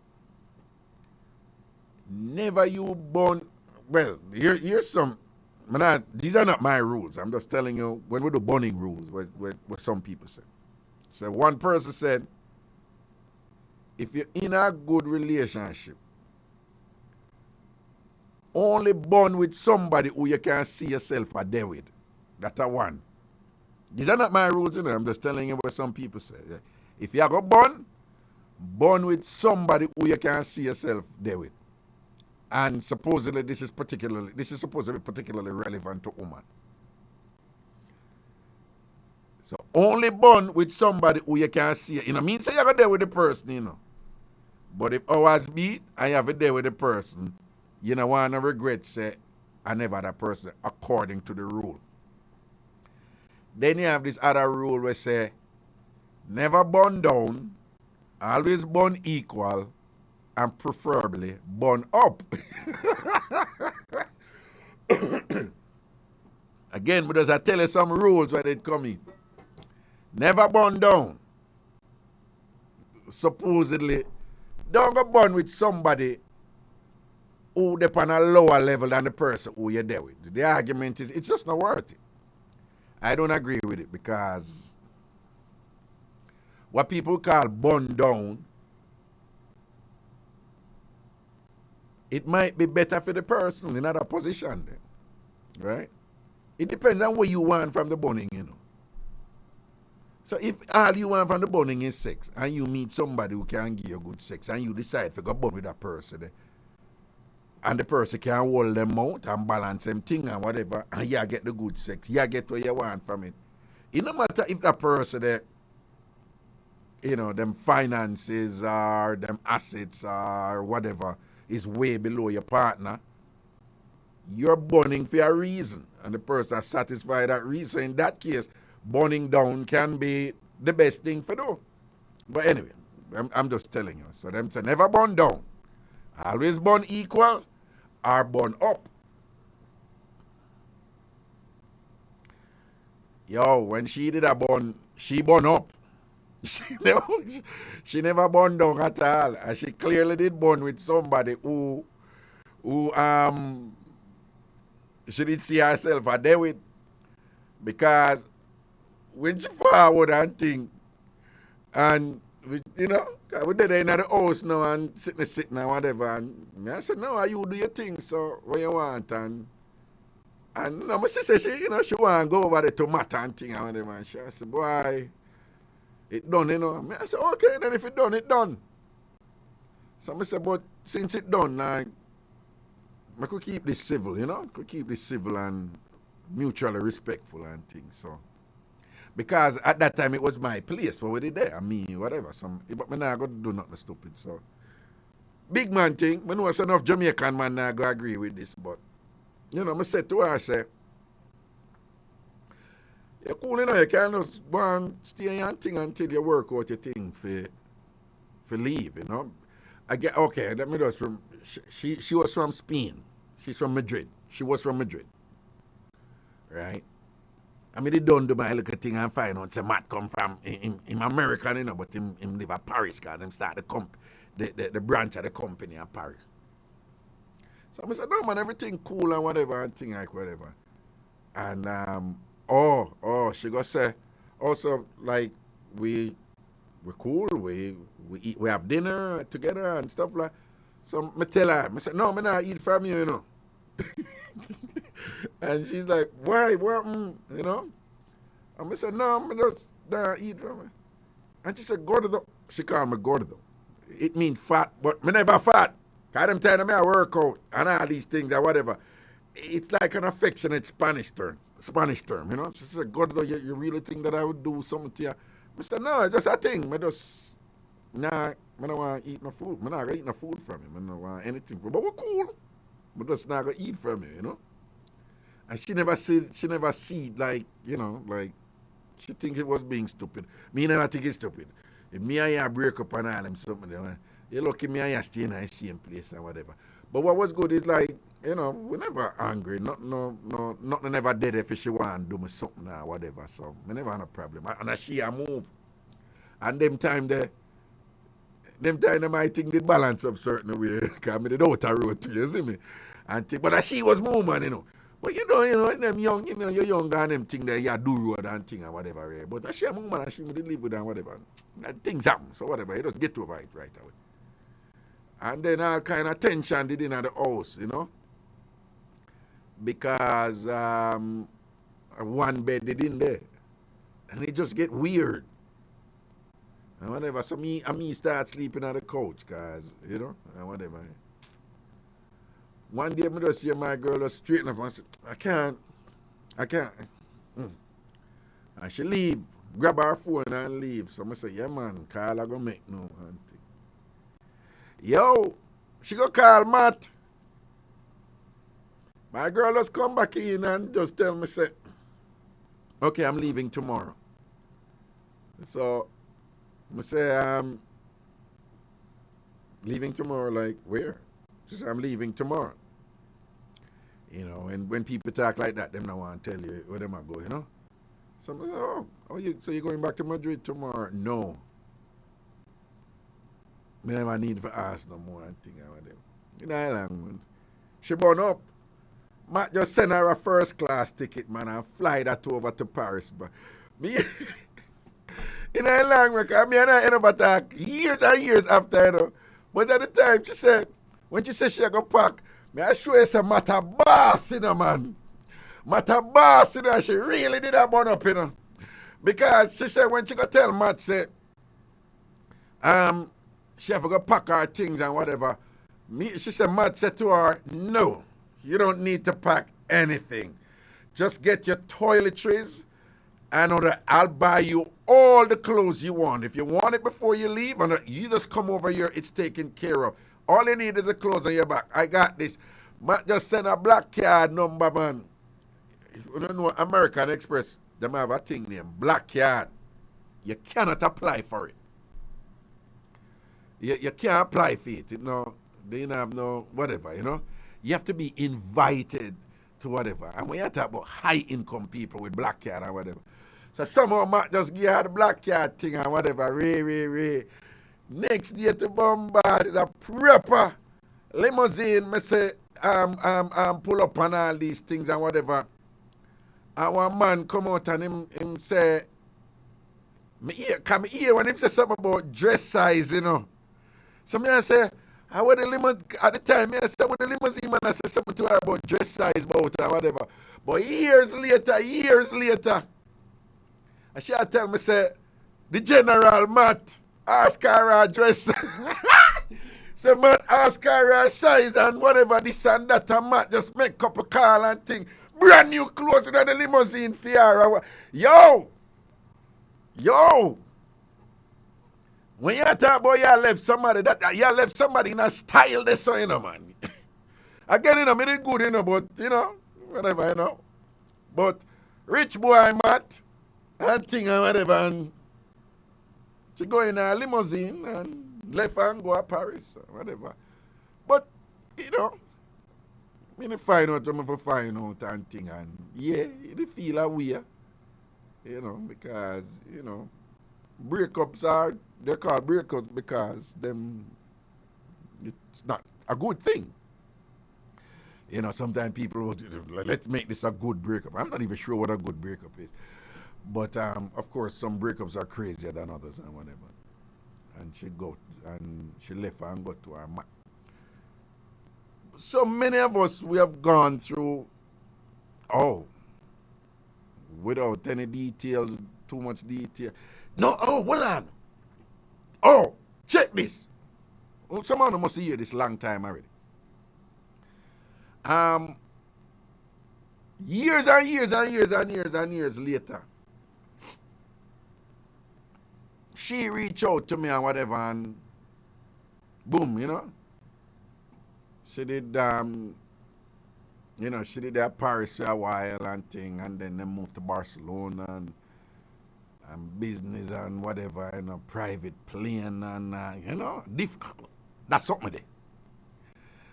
[SPEAKER 1] never you burn. Well, here's some. These are not my rules. I'm just telling you when we do burning rules, what some people say. So one person said, if you're in a good relationship, only bond with somebody who you can see yourself a day with. That's a one. These are not my rules, you know. I'm just telling you what some people say. If you go bond with somebody who you can see yourself there with. And supposedly this is supposed to be particularly relevant to women. So only bond with somebody who you can see. You know, means say you go there with the person, you know. But if hours beat and you have it there with the person, you know, want to regret say, I never had a person according to the rule. Then you have this other rule where say, never bond down, always bond equal, and preferably bond up. Again, because I tell you some rules where they come in. Never bond down. Supposedly, don't go bond with somebody who they're on a lower level than the person who you're there with. The argument is, it's just not worth it. I don't agree with it because what people call bond down, it might be better for the person in other position then. right? It depends on what you want from the burning, you know. So if all you want from the burning is sex, and you meet somebody who can give you good sex, and you decide to go burn with that person, and the person can hold them out and balance them thing and whatever, and you get the good sex, you get what you want from it. It no matter if that person, you know, them finances or them assets or whatever is way below your partner, you're burning for a reason, and the person has satisfied that reason. In that case, burning down can be the best thing for do. But anyway, I'm just telling you. So them say never burn down. Always burn equal or burn up. Yo, when she did a burn, she burn up. She never burned down at all. And she clearly did burn with somebody who she did see herself a day with, because when she forward and think, and you know, we did in the house now and sitting and whatever, and I said, no, you do your thing, so what you want, and you know, my sister, she want to go over the tomato and thing and whatever, and she said, boy, it done, you know. I said, okay, then if it done, it done. So I said, but since it done, I could keep this civil, you know, could keep this civil and mutually respectful and things, so. Because at that time it was my place, what we did there, me, whatever. But I not going to do nothing stupid, so. Big man thing, I know it's enough Jamaican man not going to agree with this, but, you know, I said to her, I say, you're cool, you know, you can't just go and stay in your thing until you work out your thing for leave, you know. Okay, let me just, she was from Spain. She's from Madrid. She was from Madrid. Right? I mean, they don't do my little thing and find out say Matt come from him American, you know, but him live at Paris because him start the branch of the company in Paris. So I said, no man, everything cool and whatever and thing like whatever. And she go say, also like we're cool, we eat, we have dinner together and stuff like. So I tell her, I said, no, I not eat from you, you know. And she's like, why? What? You know? And I said, no, I just not eat from her. And she said, gordo. She called me gordo. It means fat, but me never fat. Because them telling me I work out and all these things or whatever. It's like an affectionate Spanish term, you know? She said, gordo, you really think that I would do something to you? I said, no, it's just a thing. I don't want to eat no food. I'm not going to eat no food from him. I don't want anything from him. But we're cool. But just not going to eat from him, you know? And she never see like, you know, like, she thinks it was being stupid. Me never think it's stupid. If me and you break up and all them something, you lucky me and you stay in the same place and whatever. But what was good is like, you know, we never angry. Nothing ever dead if she want to do me something or whatever. So, we never had a problem. And she a move. And them time they might think they balance up certain way. Because I did out a road to you, see me? But she was more, man, you know. But you know, them young, you know, you're young and them thing that you do road and thing and whatever, right? But she a more, man, she did live with and whatever. And things happen, so whatever, you just get over it right away. And then all kind of tension did in at the house, you know. Because one bed did in there. And it just get weird. And whatever, so me start sleeping on the couch, cause, you know, and whatever. One day, I just see my girl just straighten up and say, I can't. And she leave, grab her phone and leave. So I say, yeah man, call I go make no auntie. Yo, she go call Matt. My girl just come back in and just tell me, say, okay, I'm leaving tomorrow. So, I say, leaving tomorrow, like, where? She said, I'm leaving tomorrow. You know, and when people talk like that, them don't want to tell you where them are going, you know? So I say, so you're going back to Madrid tomorrow? No. I never need to ask no more and thing about them. You know, she born up. Matt just send her a first class ticket, man, and fly that over to Paris. But me, in a long record, me and I end up talk years and years after, you know. But at the time, she said, when she said she go pack, me I show you some matter boss, you know, man. Matt a boss, you know, she really did a burn up, you know. Because she said when she go tell Matt, say, she have to go pack her things and whatever. She said, Matt said to her, no, you don't need to pack anything. Just get your toiletries and I'll buy you all the clothes you want. If you want it before you leave, and you just come over here, it's taken care of. All you need is the clothes on your back. I got this. Matt just send a black card number, man. You don't know American Express, they have a thing named black card. You cannot apply for it. You can't apply for it. You know, they don't have no whatever, you know. You have to be invited to whatever. And when you talk about high income people with black card or whatever. So somehow Matt just give her the black card thing and whatever. Ray. Next day to Bombard is a proper limousine. Me say pull up on all these things and whatever. And one man come out and him say, me hear when him say something about dress size, you know. So me I say, at the time, I said with the limousine man, I said something to her about dress size about or whatever. But years later, and she tell me, say, the general Matt ask her her dress. So Matt ask her her size and whatever, this and that, and Matt just make up a call and thing. Brand new clothes in the limousine for her. Yo! When you talk about you left somebody in a style this, so you know, man. Again, you know, me did good, you know, but, you know, whatever, you know. But rich boy, Matt, and thing and whatever, and she go in a limousine and left and go to Paris or whatever. But, you know, me didn't find out what I find out and thing, and yeah, you feel a way, you know, because, you know, breakups they're called breakups because it's not a good thing. You know, sometimes people will, let's make this a good breakup. I'm not even sure what a good breakup is. But, of course, some breakups are crazier than others and whatever. And she left and got to her man. So many of us, we have gone through, without any details, too much detail. No, hold on. Check this. Well, someone must hear this long time already. Years and years later, she reached out to me and whatever, and boom, you know. She did, she did that Paris for a while and thing, and then they moved to Barcelona and business and whatever, you know, private plane and, you know, that's something there.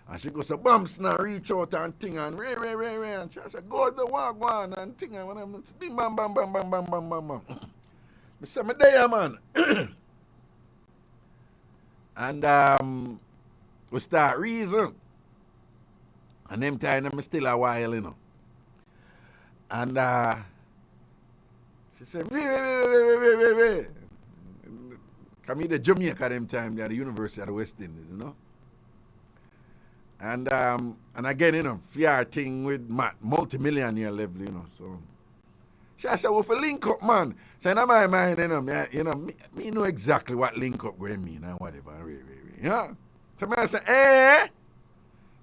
[SPEAKER 1] And she goes, so bumps now, reach out and thing and ray, and she said, go to the wagwan and thing and whatever, bam. I said, me there, man. And we start reason. And them time, I'm still a while, you know. And she said, wait. Come here to Jamaica them time, they at the University of the West Indies, you know. And again, you know, fear thing with multi-millionaire level, you know, so. She said, well, for link up, man. So in my mind, me know exactly what link up going mean and whatever, you know. So I said,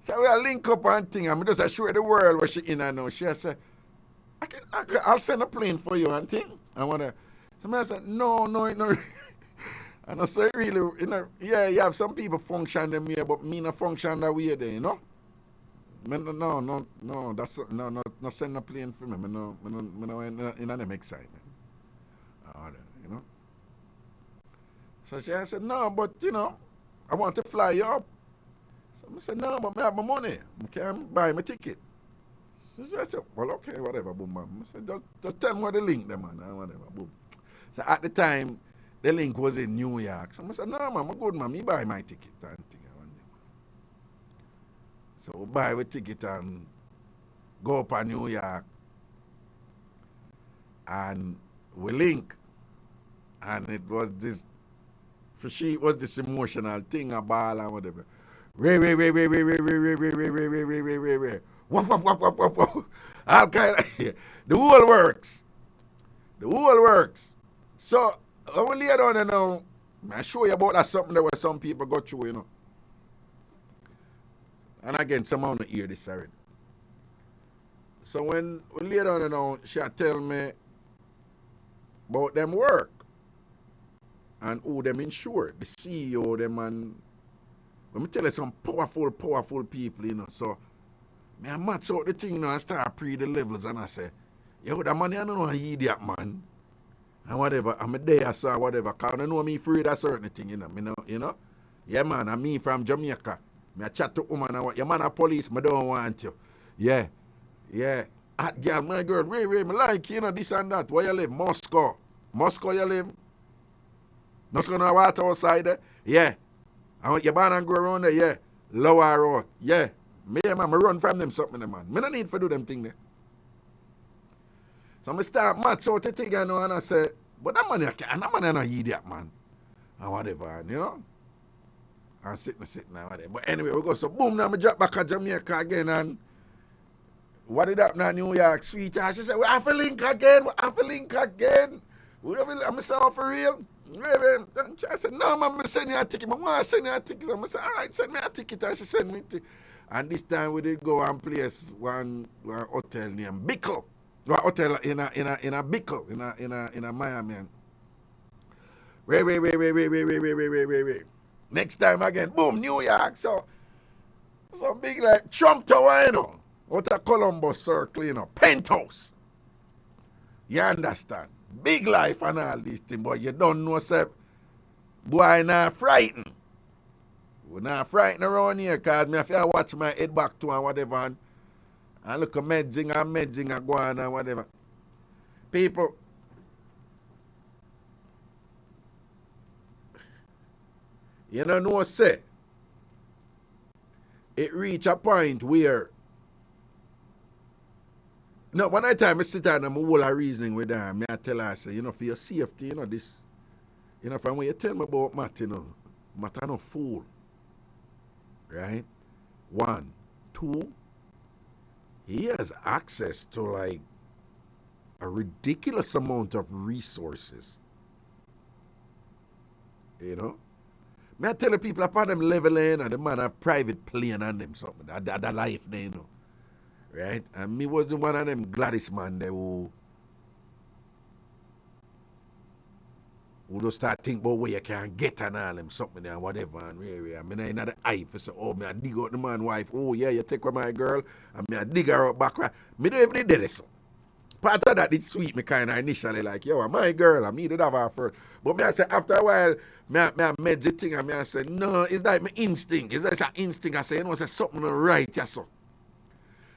[SPEAKER 1] So we link up and thing, and I just show the world where she in and now. She said, I'll send a plane for you and thing. So I said, no. And I say, really, you have some people function them way, but me not function that way there, you know? No, not send a plane for me. No, in them excitement. You know? So she said, no, but, you know, I want to fly you up. So I said, no, but I have my money. I can't buy my ticket. So she said, well, okay, whatever, boom, boom. I said, just tell me where the link, them, man, whatever, boom. So at the time, the link was in New York. So I said, no, man, I'm good, man. Me buy my ticket and thing. So we buy a ticket and go up to New York. And we link. And it was this, for she, it was this emotional thing, a ball and whatever. Ray. Wop. All kind of, the whole works. The whole works. So, I will lay down and now, I show you about that something that where some people go through, you know. And again, someone don't hear this already. So when we lay down and now, she tell me about them work and who them insure, the CEO them, and let me tell you some powerful people, you know. So me I match out the thing, you know, and start pre the levels and I say, yo, that man, I don't know an idiot, man. And whatever, I'm a day or so, whatever, because I know me afraid of certain thing, you know. Yeah, man, I'm me from Jamaica. Me I chat to woman and what, your man a police, me don't want you. Yeah. Hot girl, my girl, Ray, me like, you know, this and that. Where you live? Moscow you live? Not going to water outside there? Yeah. I want your man and go around there? Yeah. Lower road? Yeah. Me, man, I run from them something, man. Me no need to do them thing there. So I start match out the thing, you know, and I say, but that man is not idiot, man. And whatever, you know. And sitting and whatever. But anyway, we go, so boom, now I drop back at Jamaica again, and what did happen in New York, sweetheart? She said, we have to link again. I'm saying, for real? I said, no, man, I'm sending you a ticket. I want to send you a ticket. I said, all right, send me a ticket. And she sent me a ticket. And this time we did go and place one hotel named Bickle. One hotel in a Bickle, in a Miami. Wait. Next time again, boom, New York. So, some big like Trump Tower, you know. Out of Columbus Circle, you know, penthouse. You understand? Big life and all these things, but you don't know, say, boy, not frightened. We're not frightened around here, because me have to watch my head back to and whatever, and look at medging and go on and whatever. People, you don't know, say, it reach a point where, no, one time I sit down and I'm whole of reasoning with her, I tell her, I say, you know, for your safety, you know, this, you know, from when you tell me about Matt, you know, Matt no fool. Right? 1. 2, he has access to like a ridiculous amount of resources. You know? I tell the people upon them leveling and the man have private plane on them something. That life there, you know. Right? And me was one of them Gladys man there who just start think about where you can get and all them something and whatever and I mean in the eye for say, oh, me I dig out the man wife, oh yeah, you take with my girl and me I dig her out back right. Me don't even did this. Part of that it sweet me kind of initially like, yo, my girl, I me did have her first. But me I say after a while, me I made the thing and me I say, no, it's like my instinct. It's like an instinct. I say, you know, say something right, yeah, so.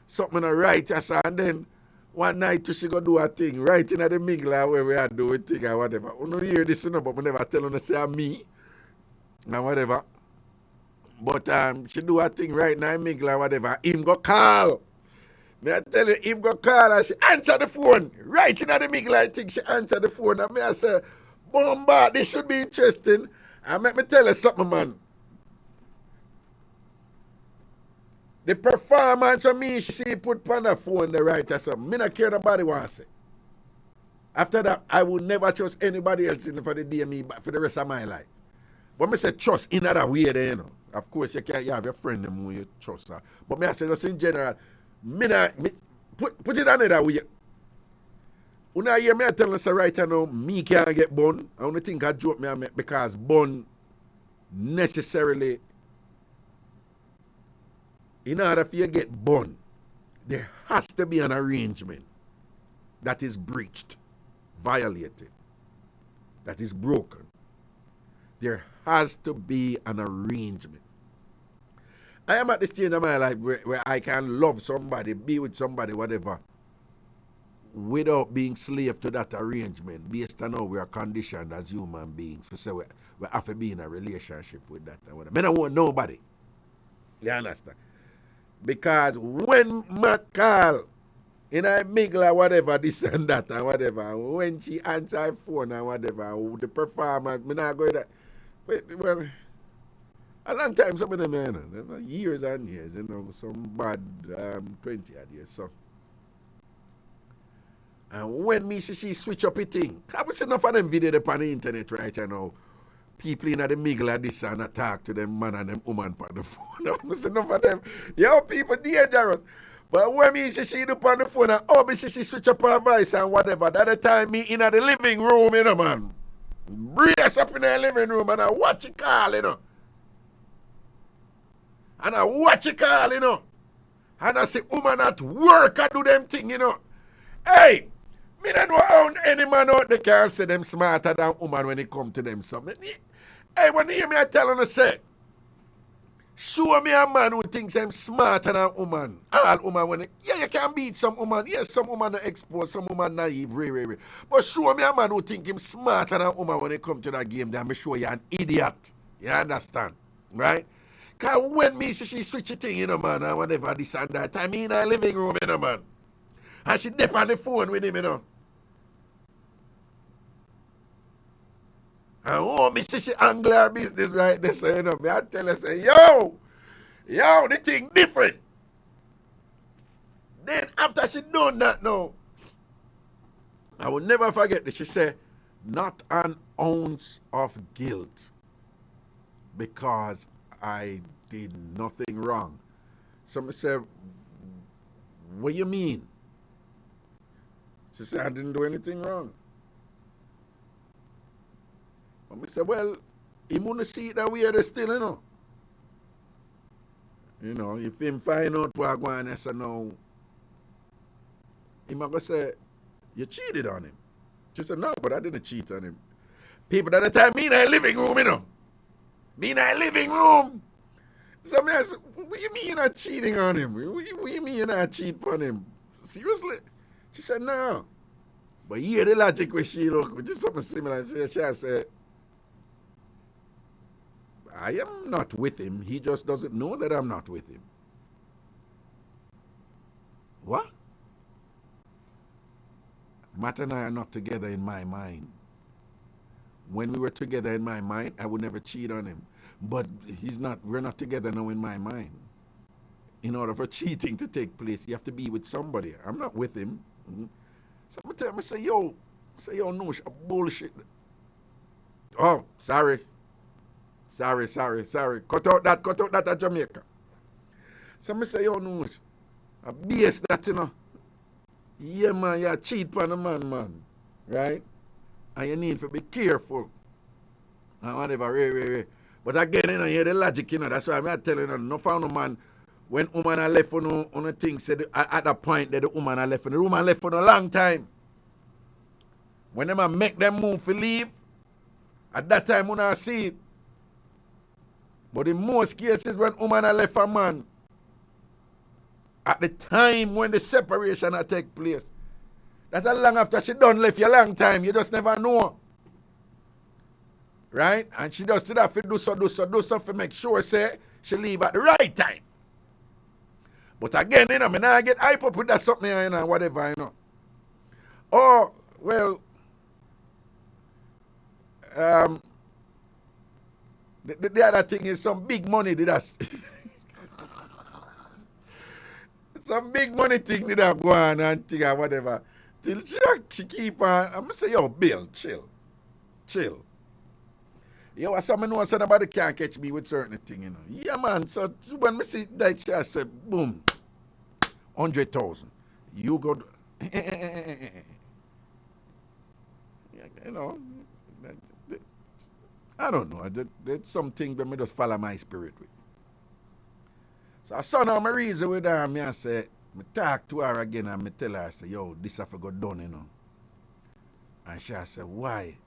[SPEAKER 1] Something right, yes, and then one night she go do a thing right in the migla where we are doing thing or whatever. You don't hear this, you know, but I never tell her to say me and whatever. But she do a thing right now in migla whatever. Him go call. Me I tell you, him go call and she answer the phone. Right in the migla, I think she answer the phone. And me I say, Bomba, this should be interesting. And let me tell you something, man. The performance of me, she put on the phone the right or something. Me not care nobody want to say. After that, I will never trust anybody else for the day me for the rest of my life. But me say trust in other way there, you know. Of course, you can't have your friend them who you trust her. But me I say just in general, put it another way. You know, hear me tell us right now, me can't get bun. I only think I joke me I make because bun necessarily, in order for you to get bun, there has to be an arrangement that is breached, violated, that is broken. There has to be an arrangement. I am at the stage of my life where I can love somebody, be with somebody, whatever, without being slave to that arrangement, based on how we are conditioned as human beings. So say we have to be in a relationship with that. I don't want nobody. You understand? Because when Matt call in a migla whatever, this and that and whatever, when she answer her phone and whatever, the performance, me not going to, well, a long time some of them, you know, years and years, you know, some bad 20 odd years, so. And when me see she switch up a thing, I was enough of them videos up on the internet right now. People in the middle of this and talk to them man and them woman on the phone. I was enough of them. Yo, people dangerous. But when me see she up on the phone and me see she switch up her voice and whatever, that the time me in the living room, you know, man. Brace up in the living room and I watch it call, you know. And I watch it call, you know. And I say, woman at work, I do them thing, you know. Hey, me don't know how any man out there can say them smarter than woman when it come to them something. Hey, when you hear me, I tell them, I say, show me a man who thinks I'm smarter than woman. All woman, when you can beat some woman. Yes, some woman are exposed, some woman naive, really. But show me a man who think him smarter than woman when it come to that game, then me show you an idiot. You understand? Right? Because when me see she switch a thing, you know, man, and whatever, this and that, I mean, in her living room, you know, man. And she dip on the phone with him, you know. And me see she angle her business right there, so, you know, me I tell her, say, yo, the thing different. Then after she done that now, I will never forget that she said, not an ounce of guilt because I did nothing wrong. Somebody said, what you mean? She said, I didn't do anything wrong. And I said, well, he wouldn't see it that way there still, you know. You know, if him find out what going on, I said, no. He might go say, you cheated on him. She said, no, but I didn't cheat on him. People at the time, me in a living room, you know. Me in a living room. So I said, what do you mean you're not cheating on him? What do you mean you're not cheating on him? Seriously? She said, no. But hear the logic where she look, which is something similar. She said, I am not with him. He just doesn't know that I'm not with him. What? Matt and I are not together in my mind. When we were together in my mind, I would never cheat on him. But we're not together now in my mind. In order for cheating to take place, you have to be with somebody. I'm not with him. Mm-hmm. So I'm tell me, say, yo, no, bullshit. Oh, sorry. Cut out that at Jamaica. So I say, yo, no, I base that, you know. Yeah, man, you cheat on a man. Right? And you need to be careful. And whatever, But again, you know, you hear the logic, you know. That's why I'm telling you, no found no man. When woman are left on a thing, said at that point that the woman are left, and the woman left for a long time. When them man make them move to leave, at that time we not see it. But in most cases when woman are left a man, at the time when the separation take place, that's a long after she done left you a long time, you just never know. Right? And she just have to do so to make sure say she leave at the right time. But again, you know, I now get hype up with that something, you know, whatever, you know. Oh, well, the other thing is some big money did that. Some big money thing did that go on and thing or whatever. Till she keep on, I'm going to say, yo, Bill, chill. Yo, some know somebody can't catch me with certain thing, you know. Yeah, man. So when I see that, I say, boom, 100,000. You go, you know, I don't know. There's something that I just follow my spirit with. So I saw now my reason with her, and I say, I talk to her again and I tell her, I say, yo, this have to go done, you know. And she said, why?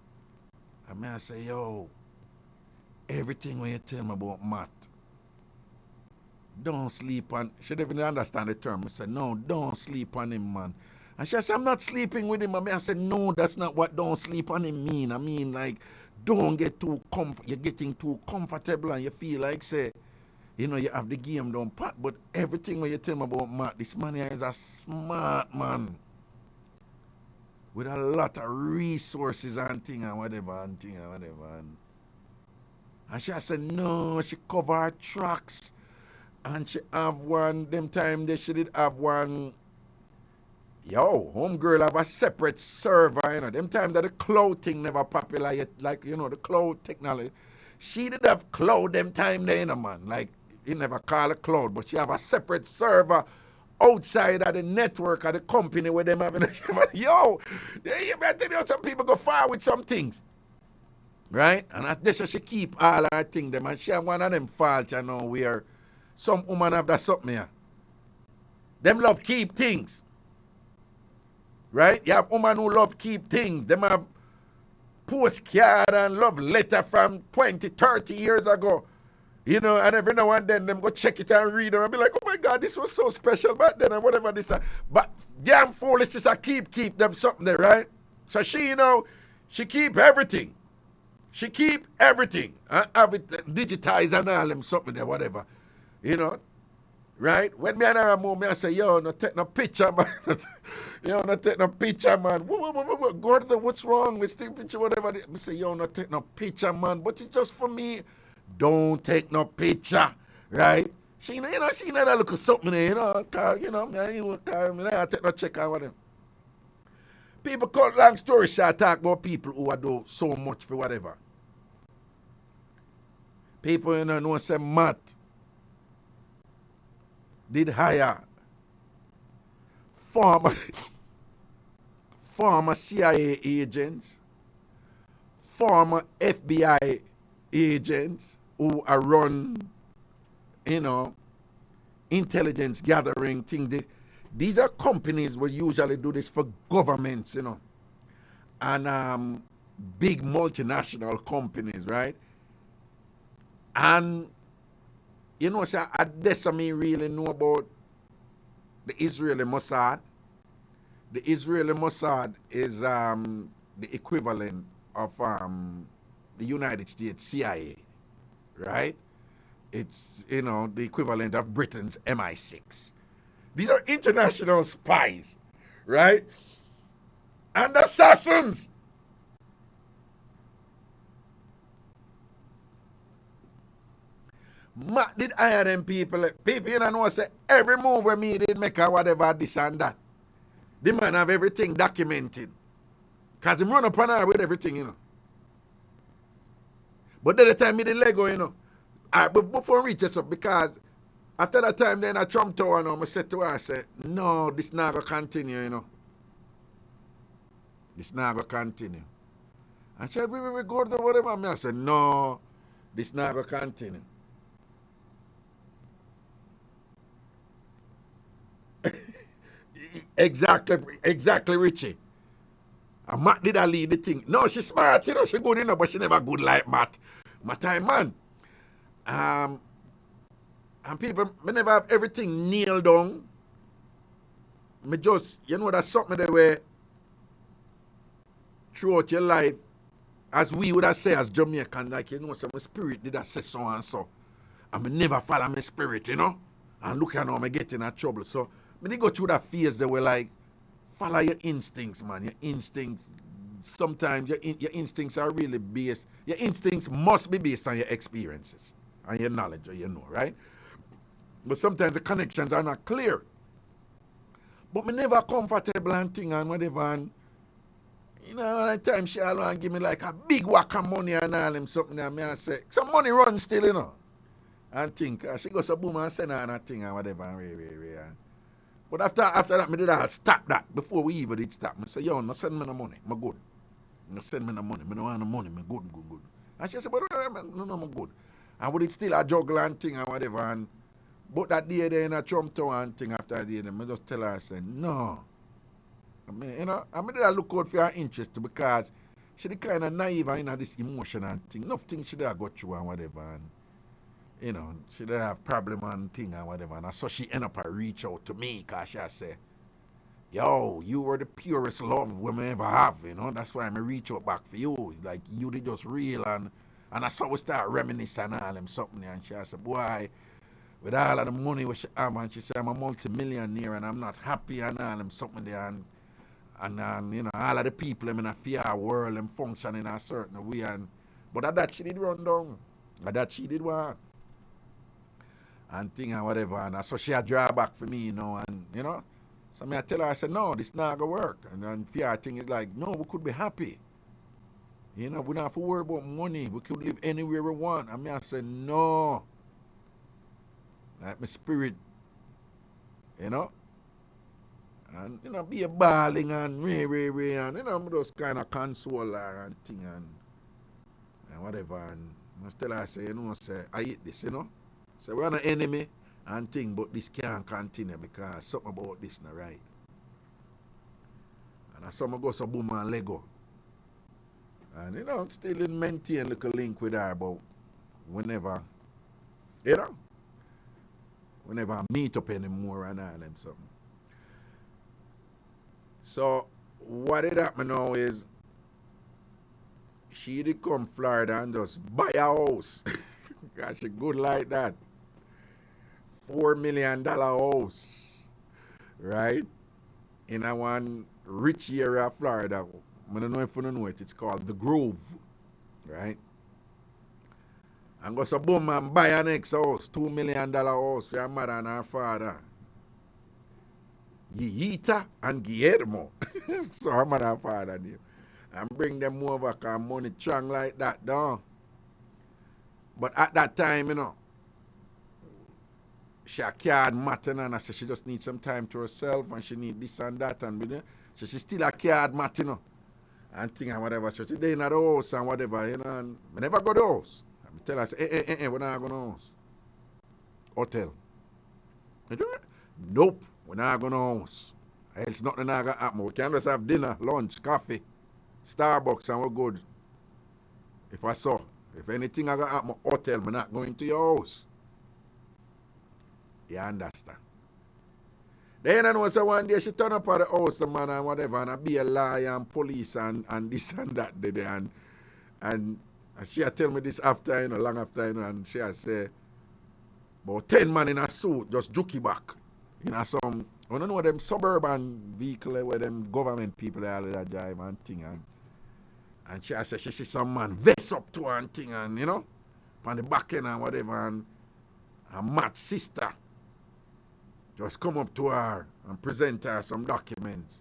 [SPEAKER 1] And I say, yo, everything when you tell me about Matt, don't sleep on. She didn't even understand the term. I said, no, don't sleep on him, man. And she said, I'm not sleeping with him. I said, no, that's not what don't sleep on him mean. I mean, like, don't get too you're getting too comfortable and you feel like, say, you know, you have the game down pat. But everything when you tell me about Matt, this man here is a smart man. With a lot of resources and thing and whatever. And she said, no, she cover her tracks. And she have one, them time that she did have one, Yo, homegirl have a separate server, you know. Them time that the cloud thing never popular yet, like, you know, the cloud technology. She did have cloud them time there, you know, man. Like, he never call it cloud, but she have a separate server outside of the network of the company where them having yo, you better tell you some people go far with some things. Right? And that's why she keep all her things them, and she have one of them fault, you know, where some woman have that something here. Them love keep things. Right? You have women who love keep things. Them have postcard and love letter from 20, 30 years ago. You know, and every now and then them go check it and read them and be like, oh my God, this was so special back then and whatever this. But damn foolish, just keep them something there, right? So she, you know, she keep everything. She keep everything. Have it digitized and all them something there, whatever. You know, right? When me and her move, me I say, yo, no take no picture, man. Yo, no take no picture, man. Gordon, what's wrong with still picture, whatever. I say, yo, no take no picture, man. But it's just for me. Don't take no picture, right? She, you know, she know that look at something there, you know, cause, you know, I take no check out with them. People cut long story short, talk about people who are do so much for whatever. People, you know say Matt did hire former CIA agents, former FBI agents who are run, you know, intelligence gathering thing. These are companies who usually do this for governments, you know, and big multinational companies, right? And you know, so this I mean really know about the Israeli Mossad. The Israeli Mossad is the equivalent of the United States CIA, right? It's, you know, the equivalent of Britain's MI6. These are international spies, right? And assassins. Matt did hire them people. People, you know, say every move we me did make or whatever, this and that. The man have everything documented. Because he run up on her with everything, you know. But then the time me the Lego, you know. But before I reach this up, because after that time then I Trump Tower, you know, I said to her, I said, no, this not going to continue, you know. This not going to continue. And she said, we go to whatever. I said, no, this not going to continue. Exactly, Richie. And Matt did I lead the thing. No, she's smart, you know, she good, you know, but she never good like Matt. My time, man. And people, me never have everything nailed down. Me just, you know, that's something that way throughout your life, as we would have say as Jamaican, like, you know, some spirit did I say so and so. And me never follow my spirit, you know. And look at how I get in trouble. So, me they go through that phase that were like, follow your instincts, man. Your instincts, sometimes your instincts are really based, your instincts must be based on your experiences and your knowledge, or you know, right? But sometimes the connections are not clear. But me never comfortable and thing and whatever. And, you know, at the time she alone give me like a big whack of money and all them something, and me I say, some money run still, you know. And think, she goes to boom and send her and thing and whatever. And but after that, me did all stop that. Before we even did stop, me say, yo, no send me no money, me good. No send me no money, me no want no money, me good. And she said, but no, me good. And we did still a juggle and thing and whatever. And but that day there in a Trump Tower and thing after that day, I just tell her, I said, no. I mean, you know, I did I look out for her interest because she the kind of naive and, you know, this emotional thing. Nothing she did go through and whatever. And, you know, she did have problem and thing and whatever. And so she end up reach out to me because she say, yo, you were the purest love women ever have, you know. That's why I reach out back for you. Like, you did just real. And I saw we start reminiscing and all them something. And she said, boy, with all of the money we she have, and she said, I'm a multi-millionaire and I'm not happy and all them something there. And you know, all of the people in a fair world and function in a certain way. But at that she did run down. At that she did what? And thing and whatever. And so she had draw back for me, you know, and, you know. So I tell her, I said, no, this not gonna work. And then fear thing is like, no, we could be happy. You know, we don't have to worry about money. We could live anywhere we want. I said, no. Like my spirit, you know. And, you know, be a balling and ray, and, you know, those kind of console her and thing and whatever. And I tell her, I say, you know, say, I hate this, you know. So we're an enemy and thing, but this can't continue because something about this not right. And as some go so boom and Lego. And, you know, still in maintain a little link with her, but whenever, you know, whenever I meet up anymore and all them something. So, what it happened now is, she did come Florida and just buy a house. Because she good like that. $4 million house. Right? In a one rich area of Florida. I don't know if you know it. It's called The Grove. Right? And go so boom and buy a next house. $2 million house for her mother and her father. Yita and Guillermo. So her mother and father name. And bring them over because money strong like that, down. But at that time, you know, she a card matting and I said she just needs some time to herself and she need this and that and you know, so she still a card mat, you know. And thing and whatever. So she in the house and whatever, you know, and I never go to the house. I tell her, I say, we're not going to the house. Hotel. Nope, we're not going to the house. Else nothing not going to happen. We can just have dinner, lunch, coffee, Starbucks and we're good. If I saw, if anything I got at my hotel, I'm not going to your house. You understand? Then I know so one day she turn up at the house, the man and whatever, and I be a liar and police and this and that and she tell me this after, you know, long after, you know, and she say, about 10 man in a suit just jukey back. You know, some, I don't know them suburban vehicle where them government people all that drive and thing and she said she see some man vest up to her and thing and, you know, on the back end and whatever and Matt's sister just come up to her and present her some documents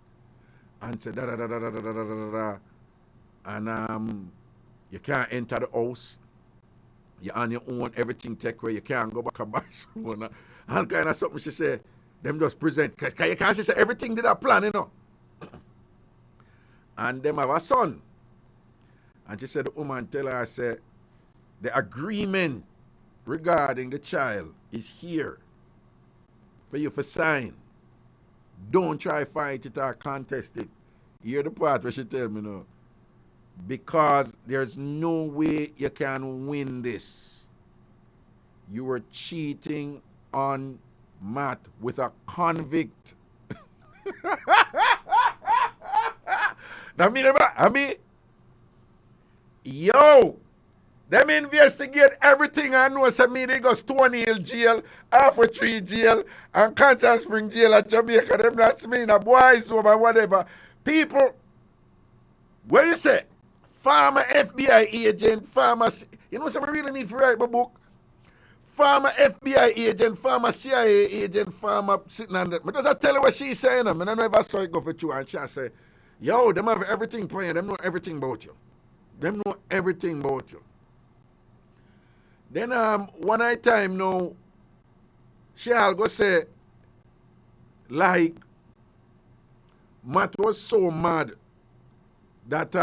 [SPEAKER 1] and say da da da da da da da da da da and you can't enter the house. You're on your own, everything take away, you can't go back and buy someone. And kind of something she said, them just present, because you can't say everything did a plan, you know. And them have a son. And she said the woman tell her, I said, the agreement regarding the child is here for you to sign. Don't try fight it or contest it. Hear the part where she tell me no. Because there's no way you can win this. You were cheating on Matt with a convict. I mean, yo, them investigate everything I know. So me they go Stony Hill jail, Alpha Tree jail, and Conscience Spring jail at Jamaica. Them that's me, a boys home and whatever. People, what you say? Former FBI agent, former, you know something I really need to write my book? Former FBI agent, former CIA agent, former sitting on that. But does I tell you what she's saying? I don't know if I saw it go for you and she say, yo, them have everything playing. Them know everything about you. Them know everything about you. Then one night time now, she'll go say, like, Matt was so mad that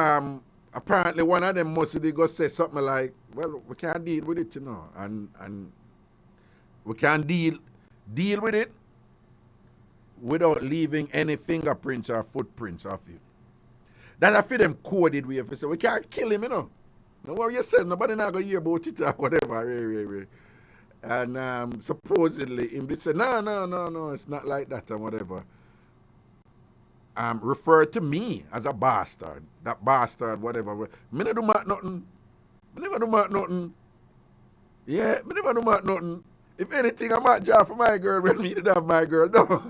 [SPEAKER 1] apparently one of them must go say something like, well, we can't deal with it, you know, and we can't deal with it without leaving any fingerprints or footprints of you. That's I feel them coded way for say we can't kill him, you know. No worry yourself, nobody not gonna hear about it or whatever. And supposedly him did say, no, it's not like that or whatever. Refer to me as a bastard. That bastard, whatever. Me never do nothing. Me never do nothing. Yeah, me never do nothing. If anything, I might job for my girl when me did have my girl. No.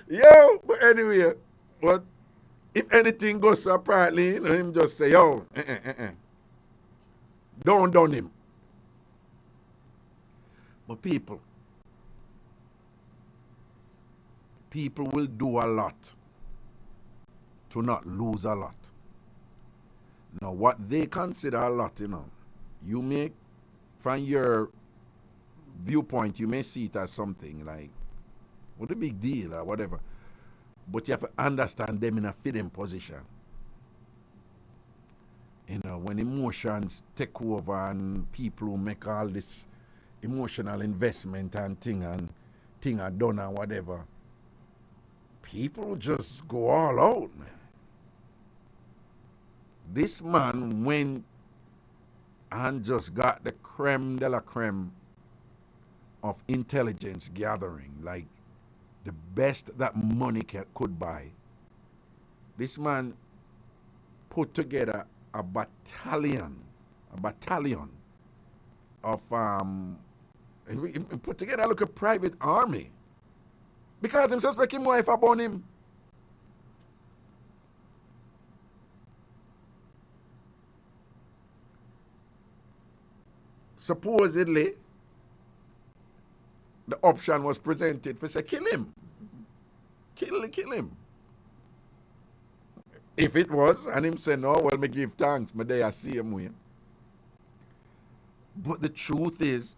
[SPEAKER 1] Yo, but anyway, but if anything goes so apparently, you know, him just say, yo, don't done him. But people, people will do a lot to not lose a lot. Now, what they consider a lot, you may, from your viewpoint, you may see it as something like, what a big deal or whatever. But you have to understand them in a fitting position. When emotions take over and people who make all this emotional investment and thing are done and whatever, people just go all out, man. This man went and just got the creme de la creme of intelligence gathering, like the best that money could buy. This man put together a battalion of he put together a private army because him suspect him wife upon him. Supposedly, the option was presented for say kill him. Kill him. If it was, and him say no, well, me give thanks, me there I see him way. But the truth is,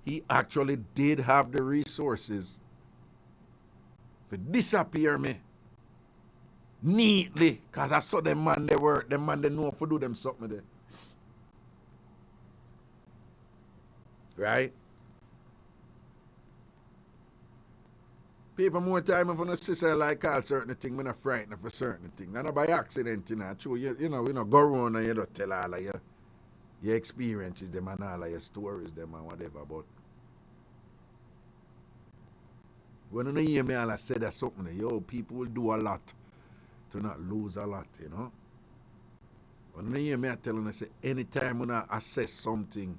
[SPEAKER 1] he actually did have the resources to disappear me neatly, because I saw them man they know for do them something there. Right? People more time if I see say like all certain things, I'm not frightened for certain things. And not by accident, true. You go around and you don't tell all of your experiences them and all of your stories them and whatever, but when you hear me all I say that something, people will do a lot to not lose a lot, When you hear me I tell them, I say anytime when I assess something,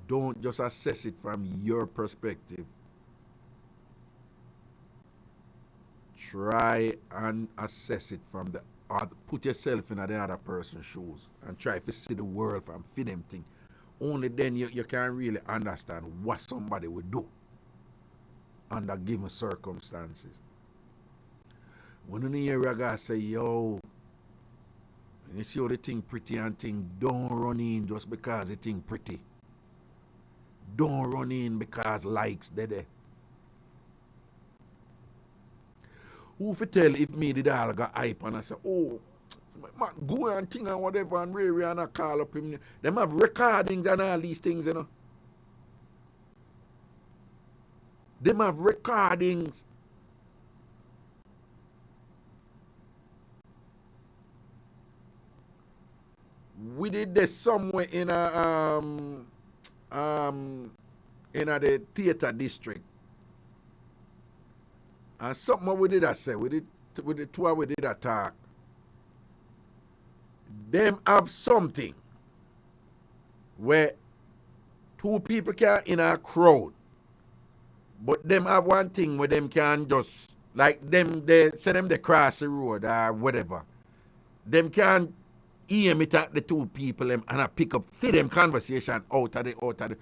[SPEAKER 1] don't just assess it from your perspective. Try and assess it from the other. Put yourself in the other person's shoes and try to see the world from fit them thing. Only then you can really understand what somebody would do under given circumstances. When you hear Raga say, when you see how the thing pretty and thing, don't run in just because the thing pretty. Don't run in because likes they're there. Who for tell if me the dog got hype and I say, man, go and thing and whatever and Ray and I call up him. Them have recordings and all these things, Them have recordings. We did this somewhere in the theater district. And something we did I say, we did two we did attack. Them have something where two people can in a crowd, but them have one thing where them can just like them they say them they cross the road or whatever. Them can aim it at the two people them and I pick up for them conversation out of the.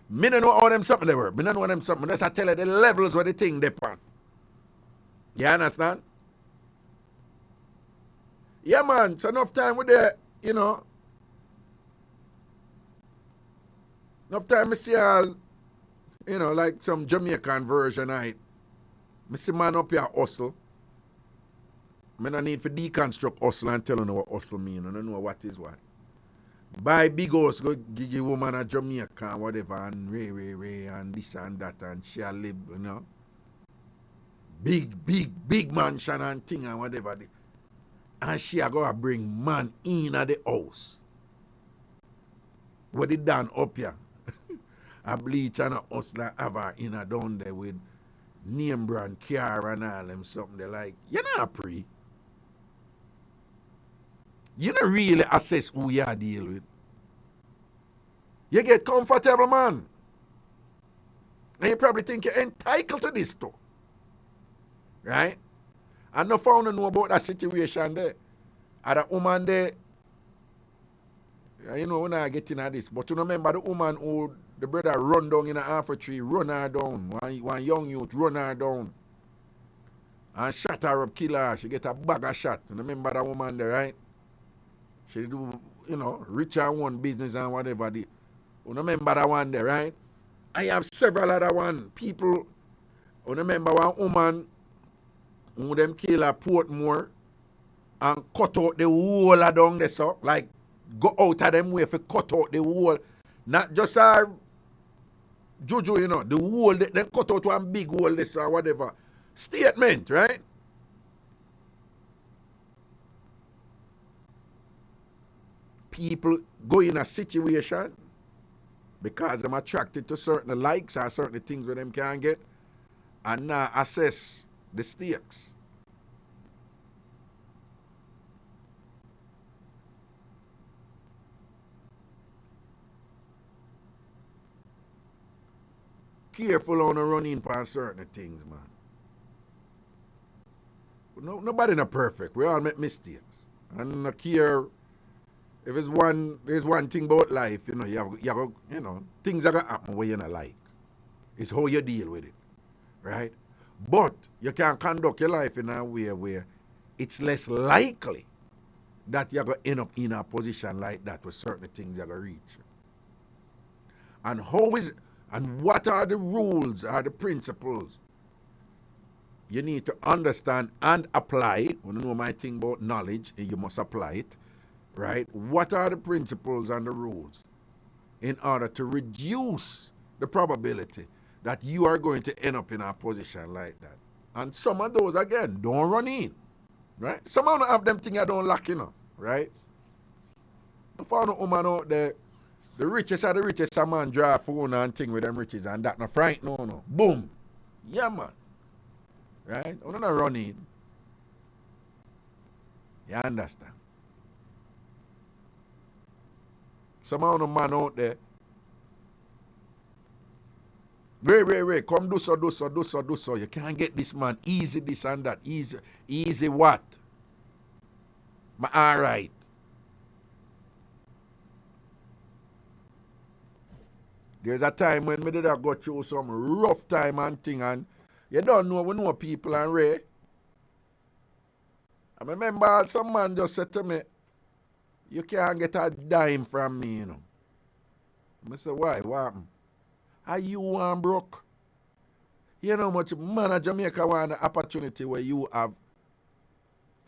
[SPEAKER 1] Me don't know how them something they were. Me don't know them something. That's I tell you the levels where the thing they on. You understand? Yeah, man. So enough time with that, enough time I see all, like some Jamaican version of it. I see man up here hustle. I don't need to deconstruct hustle and tell you what hustle mean. I don't know what is what. Buy big house, go give a woman a Jamaica and whatever, and Ray, and this and that, and she'll live, Big mansion and thing and whatever. And she are going to bring man in at the house. What it done up here? A bleach and a hustler have her in a down there with name brand car and all them something. They like, you're not pre. You don't really assess who you deal with. You get comfortable, man. And you probably think you're entitled to this too. Right? And no found to know about that situation there. And the woman there, we're not getting at this, but you remember the woman who the brother run down in a half a tree, run her down. One young youth run her down. and shot her up, kill her. She get a bag of shot. You remember that woman there, right? She do, you know, rich and one business and whatever. You remember that one there, right? I have several other one. People, you remember one woman who them kill her Portmore and cut out the whole of down there, so like go out of them way for cut out the whole. Not just her juju, you know, the whole, they cut out one big hole this or whatever. Statement, right? People go in a situation because I'm attracted to certain likes or certain things where them can get and now assess the stakes. Careful on running past certain things, man. Nobody not perfect. We all make mistakes. And I care if there's one thing about life, you know, you know, things are gonna happen where you not like. It's how you deal with it. Right? But you can conduct your life in a way where it's less likely that you're gonna end up in a position like that where certain things you're gonna reach. And what are the rules, are the principles you need to understand and apply? When you know my thing about knowledge, you must apply it, right? What are the principles and the rules in order to reduce the probability that you are going to end up in a position like that? And some of those, again, don't run in, right? Some of them have them things I don't like, you know, right? I found a woman out there, the richest of the richest, a man draw a phone and thing with them riches, and that not fright, no. Boom. Yeah, man. Right? I'm not running. You understand? Some of the man out there, Ray, come do so. You can't get this man. Easy this and that. Easy what? But all right. There's a time when me did I go through some rough time and thing, and you don't know, we know people and Ray. I remember some man just said to me, you can't get a dime from me, you know. I said, why? What happened? Are you one broke? You know how much man of Jamaica want the opportunity where you have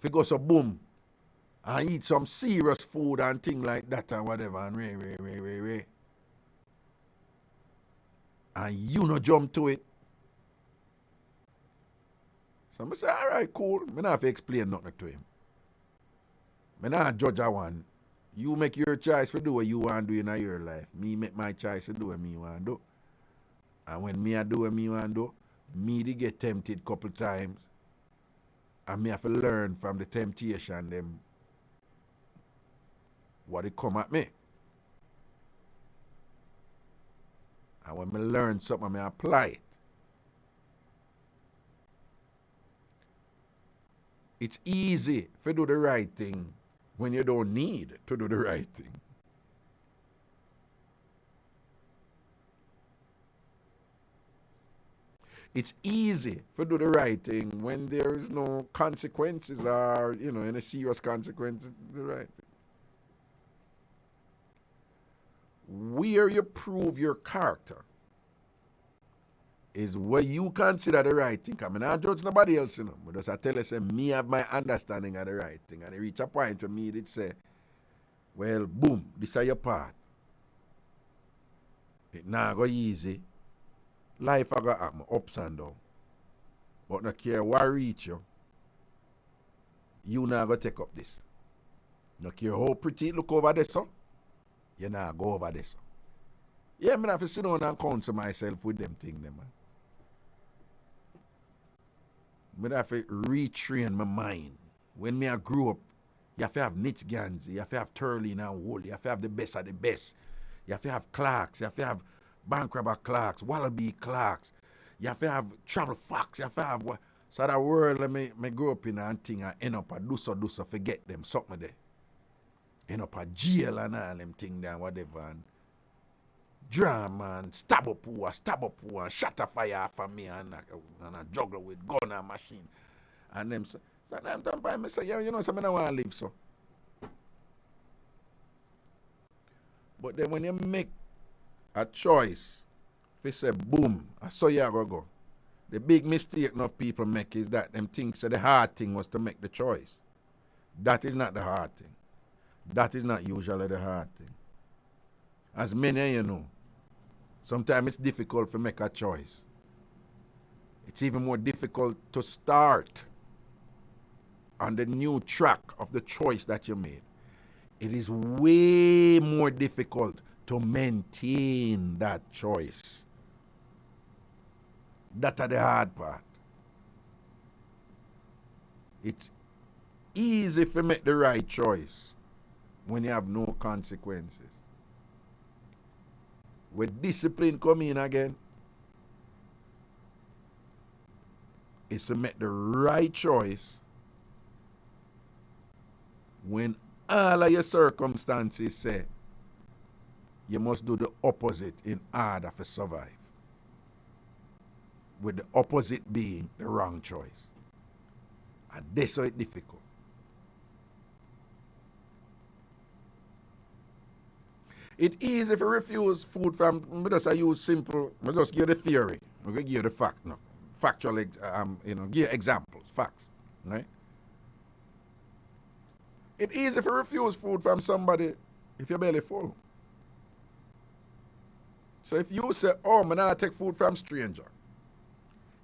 [SPEAKER 1] to go so boom and eat some serious food and thing like that and whatever, and Ray. And you no jump to it. So I say, all right, cool. I don't have to explain nothing to him. I don't judge a one. You make your choice to do what you want to do in your life. Me make my choice to do what me want to do. And when me do what me want to do, me to get tempted couple times. And me have to learn from the temptation them what it come at me. And when I learn something, I apply it. It's easy to do the right thing when you don't need to do the right thing. It's easy to do the right thing when there is no consequences or, you know, any serious consequences to the right thing. Where you prove your character is where you consider the right thing. I mean, I don't judge nobody else, you know. But just I tell you, say, me have my understanding of the right thing. And it reach a point where me did say, well, boom, this is your part. It now go easy. Life a go happen, ups and down. But no care what reach you now go take up this. No care how pretty it look over there, so. You now go over this. Yeah, I have to sit down and counsel myself with them things, man. I have to retrain my mind. When me I grew up, you have to have Nitz Ganzi, you have to have Turley and Wool, you have to have the best of the best. You have to have Clarks, you have to have Bank Robber Clarks, Wallaby Clarks, you have to have Travel Fox, you have to have what. So that world me grow up in and thing and end up a do so, forget them, something there. End up a jail and all them things there, whatever. And drama and stab up who and shatter fire for me and a juggler with gun and machine. And them say, so I'm done by me say, yeah, you know, so I don't want to live so. But then when you make a choice, if you say boom, I saw you go. The big mistake enough people make is that them think so the hard thing was to make the choice. That is not the hard thing. That is not usually the hard thing. As many of you know, sometimes it's difficult to make a choice. It's even more difficult to start on the new track of the choice that you made. It is way more difficult to maintain that choice. That's the hard part. It's easy to make the right choice when you have no consequences. When discipline come in again, it's to make the right choice when all of your circumstances say you must do the opposite in order to survive. With the opposite being the wrong choice. And that's why it's difficult. It's easy to refuse food from, just I use simple, I just give the theory. I'm going to give you the fact now. Factual, give examples, facts, right? It's easy to refuse food from somebody if your belly full. So if you say, oh, I'm not take food from stranger,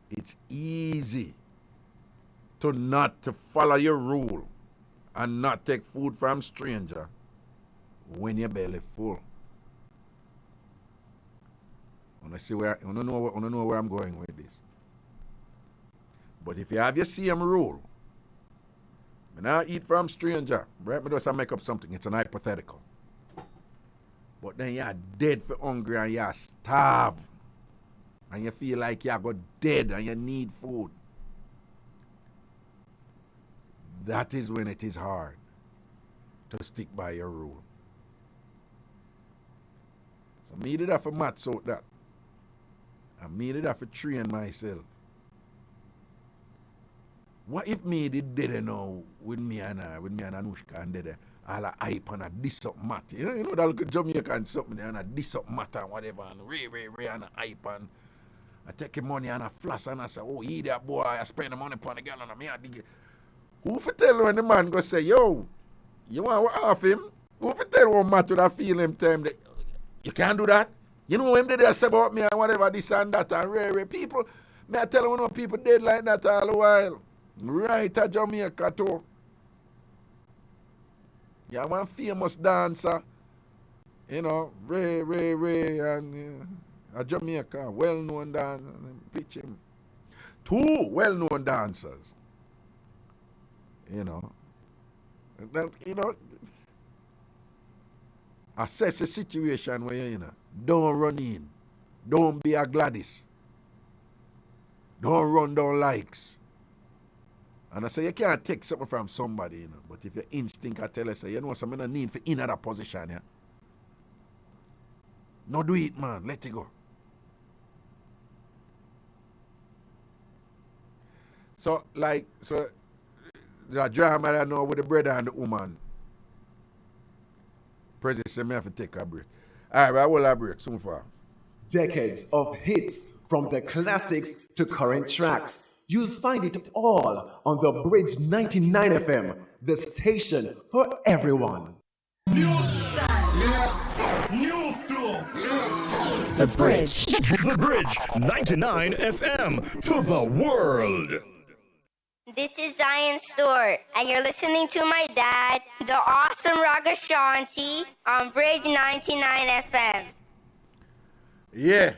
[SPEAKER 1] it's easy to not to follow your rule and not take food from stranger when your belly full. I don't know where I'm going with this. But if you have your same rule, when I eat from stranger, right? Me just make up something. It's an hypothetical. But then you're dead for hungry and you're starved. And you feel like you got dead and you need food. That is when it is hard to stick by your rule. So me did have to match out that. And me did have to train myself. What if me did know with me and Anushka and did all a hype and a diss up matter? You know that little Jamaican something and a diss up matter and whatever and ray and a hype and I take money and a flash and I say, oh, he that boy, I spend the money upon the girl and me I dig it. Who for tell when the man go say, yo, you want to off him? Who for tell one matter that feel him time that you can't do that? You know him did they say about me and whatever this and that and ray people, me I tell you no people dead like that all the while. Right at Jamaica too. Yeah, one famous dancer, you know, Ray and a Jamaica, well-known dancer, pitch him. Two well-known dancers. You know, assess the situation where you know, don't run in, don't be a Gladys, don't run down likes. And I say, you can't take something from somebody, you know. But if your instinct I tell you, say, you know, something I need for in that position, yeah. No do it, man. Let it go. So, the drama I know with the brother and the woman. President said, me have to take a break. All right, I will have a break soon far.
[SPEAKER 6] Decades of hits from the classics to current tracks. You'll find it all on the Bridge 99 FM, the station for everyone.
[SPEAKER 2] New style, yes, new flow.
[SPEAKER 7] The Bridge.
[SPEAKER 8] The Bridge 99 FM to the world.
[SPEAKER 9] This is Zion Stewart, and you're listening to my dad, the awesome Ragashanti, on Bridge 99 FM.
[SPEAKER 1] Yeah.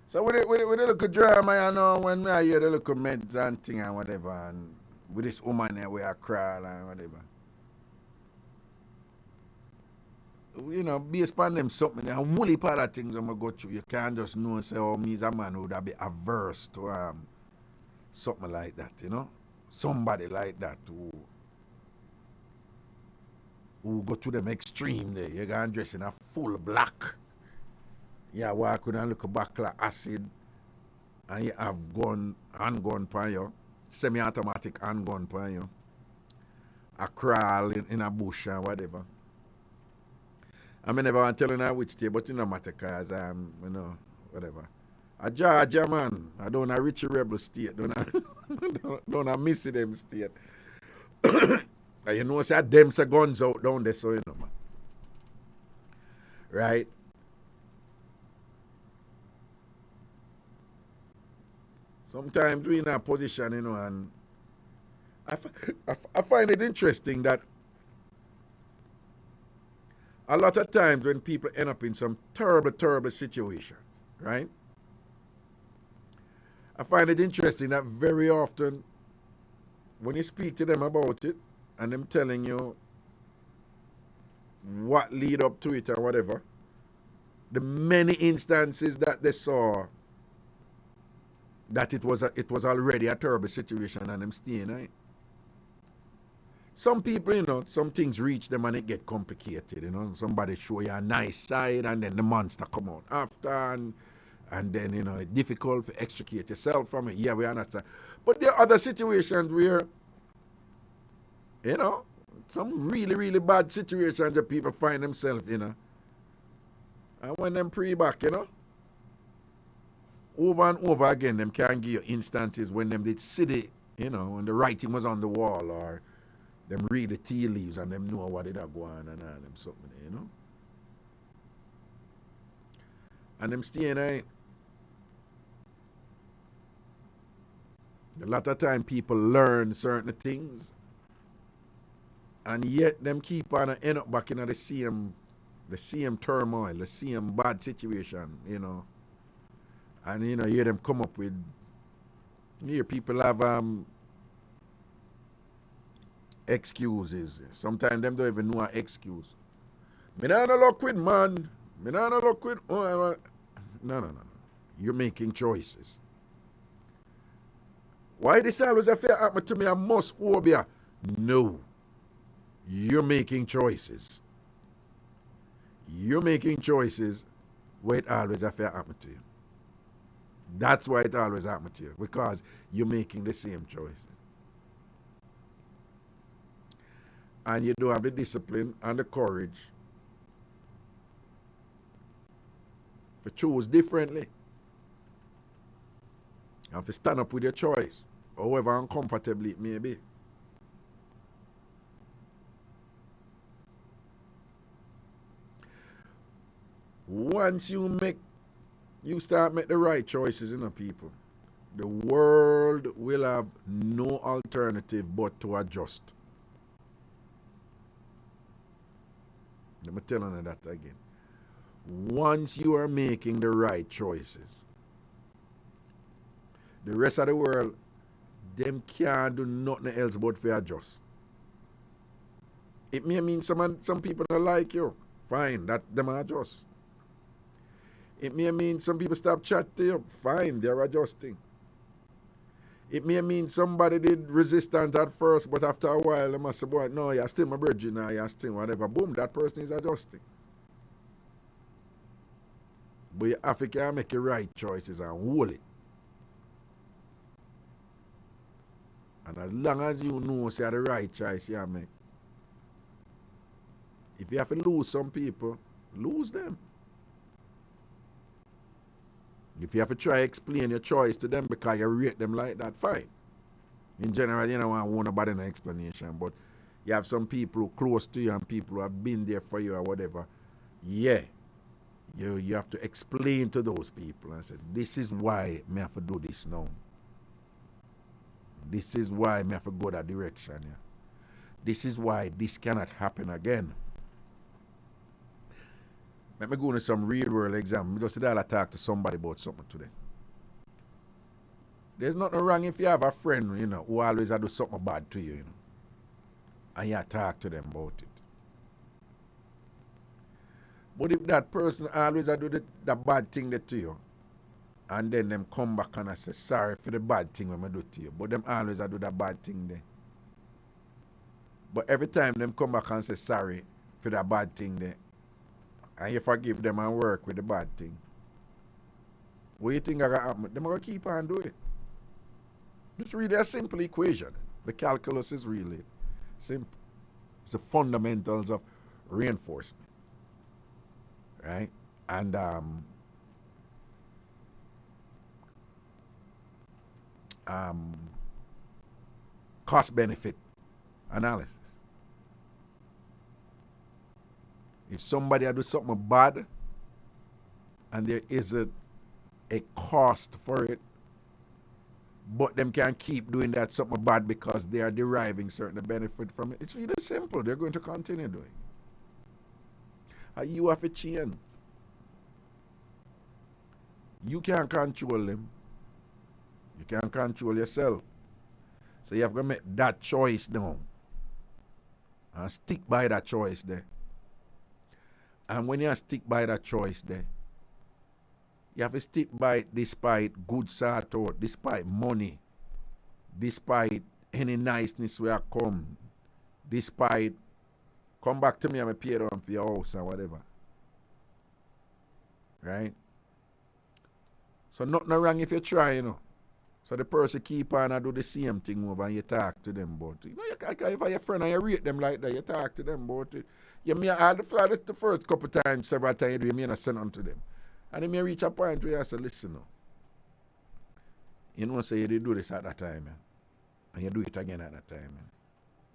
[SPEAKER 1] So with the little drama, you know, when I hear the little meds and thing and whatever, and with this woman there where I cry and whatever. You know, based upon them something, and woolly part of things I'm going to go through, you can't just know and say, oh, me's a man who would be averse to something like that, you know? Somebody like that who go to them extreme there. You go and dress in a full black. Yeah, walk with and look back like acid. and you have handgun pan you, semi-automatic handgun pan you, a crawl in a bush and whatever. I mean, never want to tell you which state, but it no matter because whatever. A Georgia, man. I don't a rich rebel state. Don't a miss them state. And you know, say them say guns out down there, so you know, man. Right? Sometimes we in a position, you know, and I find it interesting that a lot of times when people end up in some terrible, terrible situations, right? I find it interesting that very often when you speak to them about it and them telling you what lead up to it or whatever, the many instances that they saw that it was already a terrible situation and them staying, right? Some people, you know, some things reach them and it get complicated, you know. Somebody show you a nice side and then the monster come out after and then, you know, it's difficult to extricate yourself from it. Yeah, we understand. But there are other situations where, you know, some really, really bad situations that people find themselves, you know. And when them pre-back, you know, over and over again, them can give you instances when them did see it, you know, when the writing was on the wall or them read the tea leaves and them know what it go on and all them something, you know. And them staying there. A lot of time people learn certain things and yet them keep on and end up back in the same turmoil, the same bad situation, you know. And you know, hear them come up with, hear people have excuses. Sometimes them don't even know an excuse. Me not no luck with man. Me not no luck with no. You're making choices. Why this always affair happen to me? I must obey. No. You're making choices. You're making choices where it always affair happen to you. That's why it always happen to you. Because you're making the same choices. And you don't have the discipline and the courage to choose differently. You have to stand up with your choice, however uncomfortably it may be. Once you start make the right choices, you know, people, the world will have no alternative but to adjust. Let me tell you that again. Once you are making the right choices, the rest of the world, them can't do nothing else but to adjust. It may mean some people don't like you. Fine, that them adjust. It may mean some people stop chatting to you. Fine, they're adjusting. It may mean somebody did resistance at first, but after a while, they must say, boy, no, you're still my virgin now, you're still whatever. Boom, that person is adjusting. But you have to make the right choices and hold it. And as long as you know it's the right choice you make, if you have to lose some people, lose them. If you have to try to explain your choice to them because you rate them like that, fine. In general, you don't want nobody an explanation, but you have some people who are close to you and people who have been there for you or whatever. Yeah, you have to explain to those people and say, this is why I have to do this now. This is why I have to go that direction. Yeah. This is why this cannot happen again. Let me go into some real world example. Just I talk to somebody about something today. There's nothing wrong if you have a friend, you know, who always do something bad to you, you know, and you talk to them about it. But if that person always do the bad thing to you, and then them come back and I say, sorry for the bad thing when I do to you, but them always do the bad thing there. But every time them come back and say sorry for the bad thing there, and you forgive them and work with the bad thing, what you think are going to happen? They're going to keep on doing it. It's really a simple equation. The calculus is really simple. It's the fundamentals of reinforcement, right? And cost-benefit analysis. If somebody do something bad and there is a cost for it, but them can keep doing that something bad because they are deriving certain benefit from it, it's really simple. They're going to continue doing it. And you have a change. You can't control them. You can't control yourself. So you have to make that choice now. And stick by that choice there. And when you stick by that choice there, you have to stick by it despite good sort out, despite money, despite any niceness where I come, despite come back to me and I pay down for your house and whatever. Right? So nothing wrong if you try, you know. So the person keep on and do the same thing over and you talk to them about it. You know, if you're your friend and you rate them like that, you talk to them about it. You may have the first couple times, several times, you may not send on to them. And they may reach a point where you say, listen now. You know, say you did do this at that time, man. And you do it again at that time, man.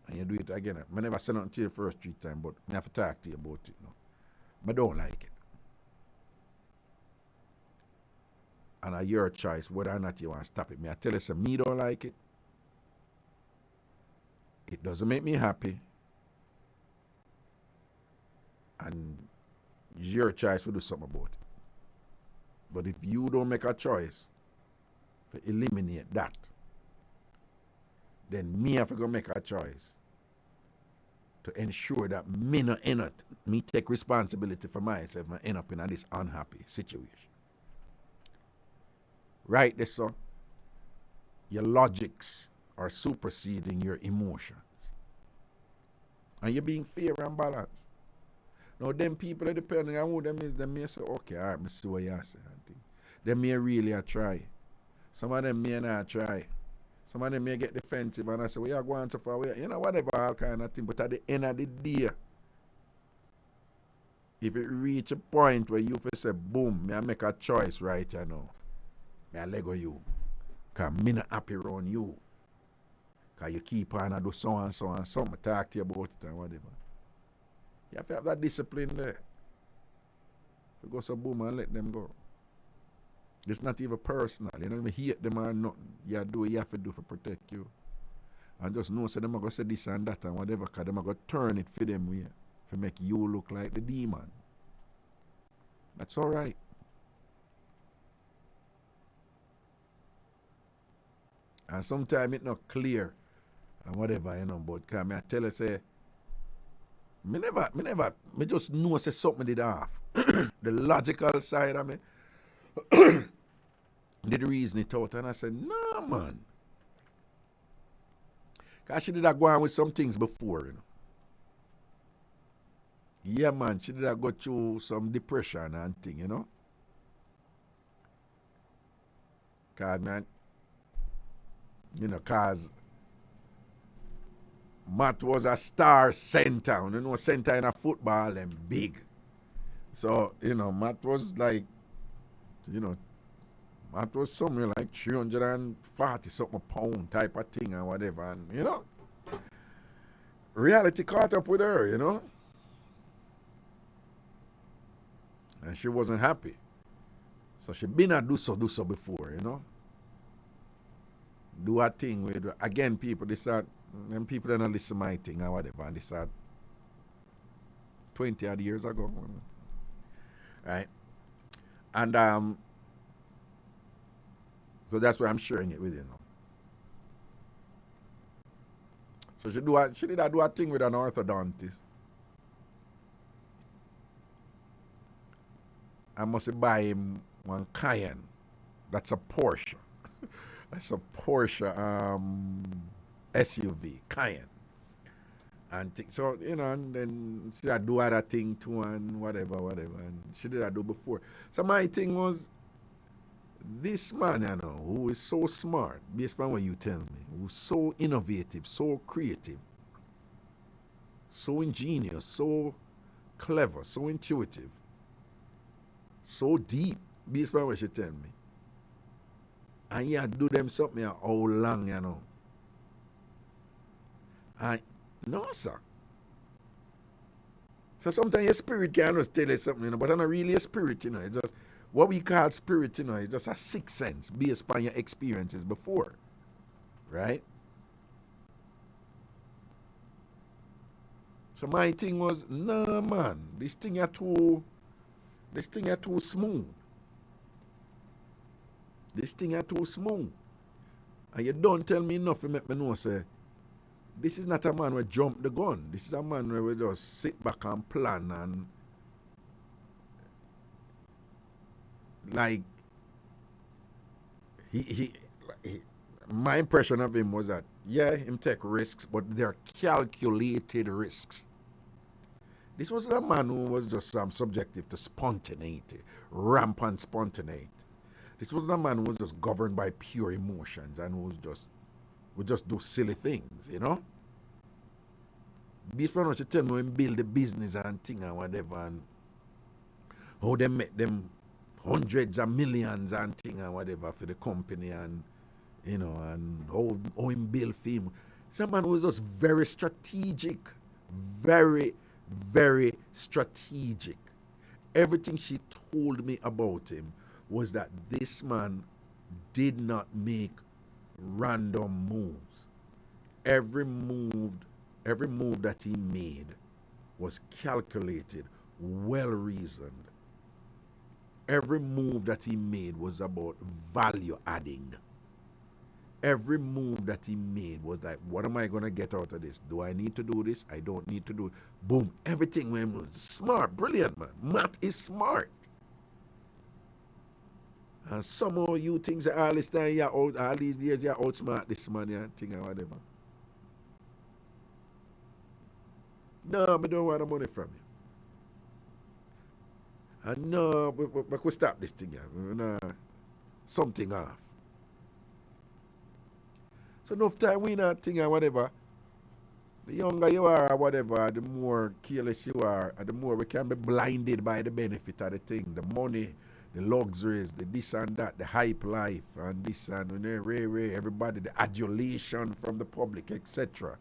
[SPEAKER 1] And you do it again. I never send on to you the first 3 times, but I have to talk to you about it now. I don't like it. And it's your choice whether or not you want to stop it. I tell you, so me don't like it. It doesn't make me happy. And it's your choice to do something about it. But if you don't make a choice to eliminate that, then me have to go make a choice to ensure that me not end up, me take responsibility for myself and end up in this unhappy situation. Right there, so your logics are superseding your emotions. And you're being fair and balanced. Now, them people that depending on who them is, they may say, okay, all right, I see what you say. They may really try. Some of them may not try. Some of them may get defensive and I say, well, you're going so far. You know, whatever, all kind of thing. But at the end of the day, if it reach a point where you say, boom, may I make a choice right you know. I let go you. Because I'm not happy around you. Because you keep on and do so and so and so. I talk to you about it and whatever. You have to have that discipline there. If you go so boom and let them go. It's not even personal. You don't even hate them or nothing. You do what you have to do to protect you. And just know so them are going to say this and that and whatever. Because them are going to turn it for them way. To make you look like the demon. That's all right. And sometimes it's not clear and whatever, you know, but can I tell you, say, me just know say something did off. The logical side of me did reason it out and I said, no man. Cause she did go on with some things before, you know. Yeah man, she did go through some depression and thing, you know. Cause man, you know, cause Matt was a star center. You know, center in a football and big. So, you know, Matt was like, you know, Matt was somewhere like 340 something pound type of thing and whatever. And, you know, reality caught up with her, you know. And she wasn't happy. So she been a do so before, you know. Do a thing with, again, people, they start, and people don't listen to my thing or whatever, and they start 20 odd years ago. Right? And so that's why I'm sharing it with you now. So she did do a thing with an orthodontist. I must buy him one Cayenne. That's a Porsche. That's a Porsche SUV, Cayenne. And so, you know, and then she did do other thing too and whatever. And she did do before. So my thing was, This man, you know, who is so smart, based on what you tell me, who's so innovative, so creative, so ingenious, so clever, so intuitive, so deep, based on what she tell me. And you do them something how long, you know. And no, sir. So sometimes your spirit can just tell you something, you know, but it's not really a spirit, you know. It's just what we call spirit, you know, it's just a sixth sense based on your experiences before. Right? So my thing was, nah man, this thing are too smooth. This thing are too smooth. And you don't tell me enough to make me know, say, this is not a man who jump the gun. This is a man where we just sit back and plan and like he my impression of him was that yeah, him take risks, but they're calculated risks. This was a man who was just subjective to spontaneity, rampant spontaneity. This was a man who was just governed by pure emotions and who would just do silly things, you know? Based on what you tell me, when build the business and thing and whatever, and how they make them hundreds of millions and thing and whatever for the company, and you know, and how him build film. Someone was just very strategic, very, very strategic. Everything she told me about him was that this man did not make random moves. Every move that he made was calculated, well reasoned. Every move that he made was about value adding. Every move that he made was like, what am I going to get out of this? Do I need to do this? I don't need to do it. Boom. Everything was smart. Brilliant, man. Matt is smart. And somehow you think that all this time all these years you're outsmart this man, yeah, thing or whatever. No, I don't want the money from you. And no, we could stop this thing, yeah. No, something off. So enough time we not thing or whatever. The younger you are or whatever, the more careless you are, and the more we can be blinded by the benefit of the thing, the money, the luxuries, the this and that, the hype life, and this and everybody, the adulation from the public, etc.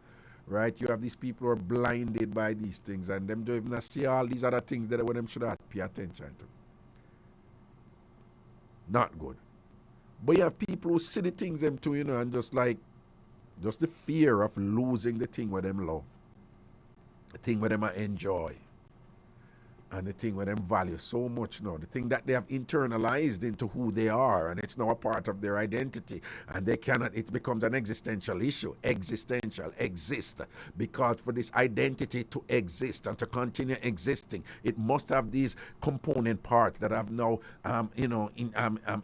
[SPEAKER 1] Right? You have these people who are blinded by these things, and them don't even see all these other things that them should have pay attention to. Not good. But you have people who see the things them too, you know, and just the fear of losing the thing where them love, the thing where them enjoy, and the thing where them value so much now, the thing that they have internalized into who they are, and it's now a part of their identity, and they cannot, it becomes an existential issue, exist, because for this identity to exist and to continue existing, it must have these component parts that I've now,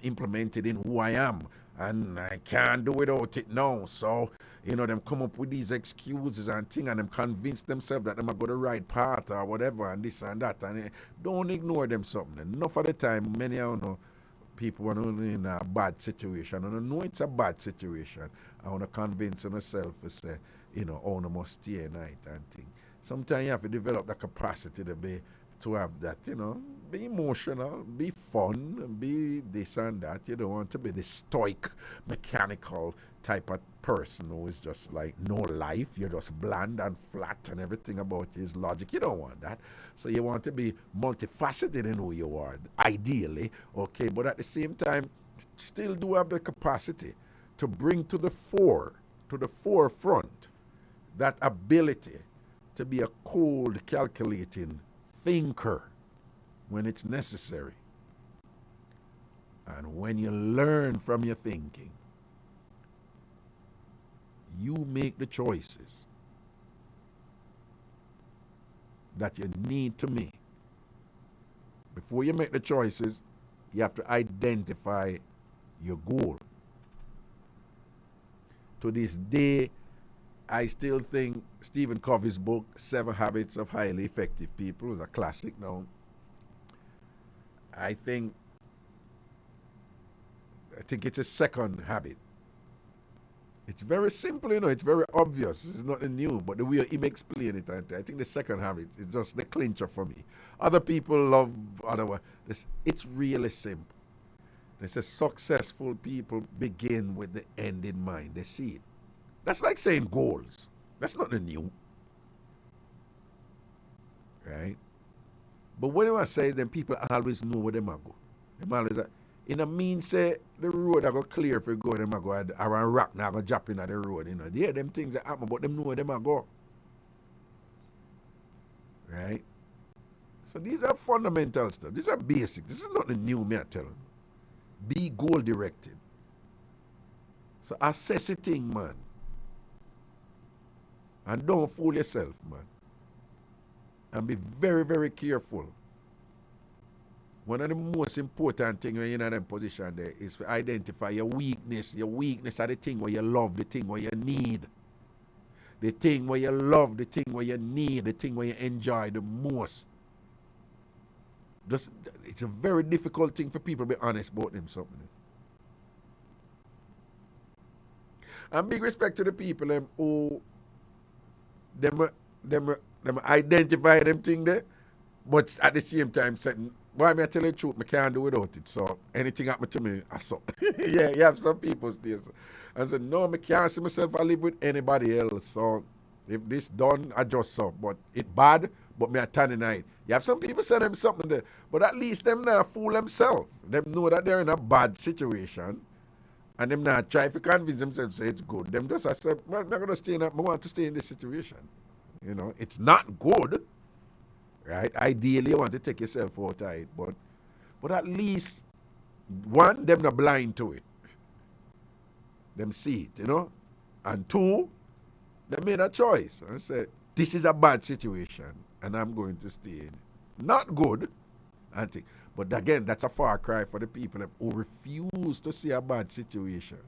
[SPEAKER 1] implemented in who I am. And I can't do without it now. So, you know, them come up with these excuses and things, and them convince themselves that them are going the right path or whatever, and this and that. And don't ignore them something. Enough of the time, many of you know, people are in a bad situation. And I know it's a bad situation. I want to convince myself to say, you know, oh, I must stay at night and thing. Sometimes you have to develop the capacity to have that, you know, be emotional, be fun, be this and that. You don't want to be the stoic, mechanical type of person who is just like no life. You're just bland and flat and everything about you is logic. You don't want that. So you want to be multifaceted in who you are, ideally, okay, but at the same time, still do have the capacity to bring to the forefront, that ability to be a cold, calculating thinker when it's necessary. And when you learn from your thinking, you make the choices that you need to make. Before you make the choices, you have to identify your goal. To this day, I still think Stephen Covey's book, 7 Habits of Highly Effective People, is a classic now. I think I think it's a second habit. It's very simple, you know, it's very obvious. It's nothing new, but the way he explain it, I think the second habit is just the clincher for me. Other people love other. It's really simple. They say successful people begin with the end in mind. They see it. That's like saying goals. That's nothing new. Right? But what I say is then people always know where they might go. They always in a mean say the road I go clear for go, them I go around rock now go drop in at the road, you know. Yeah, them things that happen, but them know where them I go. Right? So these are fundamental stuff. These are basic. This is nothing new, me I tell you. Be goal directed. So assess a thing, man. And don't fool yourself, man. And be very, very careful. One of the most important things when you're in that position there is to identify your weakness. Your weakness are the thing where you love, the thing where you need. The thing where you love, the thing where you need, the thing where you enjoy the most. It's a very difficult thing for people to be honest about them something. And big respect to the people who them identify them thing there, but at the same time saying, why me I tell you the truth, I can't do without it. So anything happen to me, I saw. Yeah, you have some people still. I said, no, I can't see myself I live with anybody else. So if this done, I just saw. But it bad, but me I turn in it. You have some people say them something there, but at least them not fool themselves. Them know that they're in a bad situation. And them not try to convince themselves say it's good. Them just accept, well, I'm not gonna stay in that, I want to stay in this situation. You know, it's not good. Right? Ideally, you want to take yourself out of it, but at least, one, them not blind to it. Them see it, you know? And two, they made a choice and said, this is a bad situation, and I'm going to stay in it. Not good, I think. But again, that's a far cry for the people who refuse to see a bad situation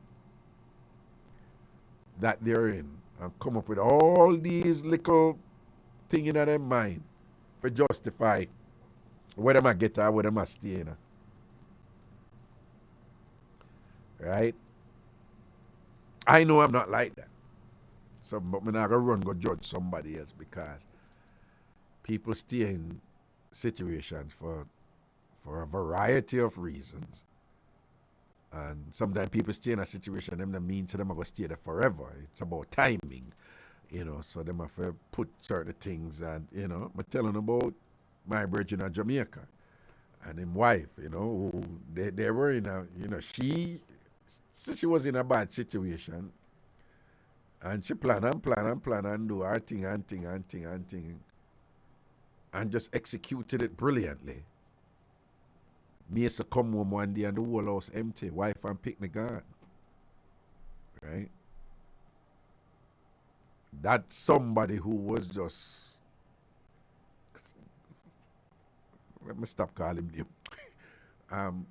[SPEAKER 1] that they're in and come up with all these little things in their mind for justify where them I get or where them I stay in. Right? I know I'm not like that. So, but I'm not going to go judge somebody else because people stay in situations for a variety of reasons. And sometimes people stay in a situation, them that mean to them are going to stay there forever. It's about timing. You know, so them have to put certain things and, you know, I'm telling about my brethren in Jamaica and his wife, you know, who they were in a, you know, she was in a bad situation and she plan and do her thing and just executed it brilliantly. Me used to come home one day and the whole house empty, wife and picnic gone. Right? That's somebody who was just, let me stop calling him.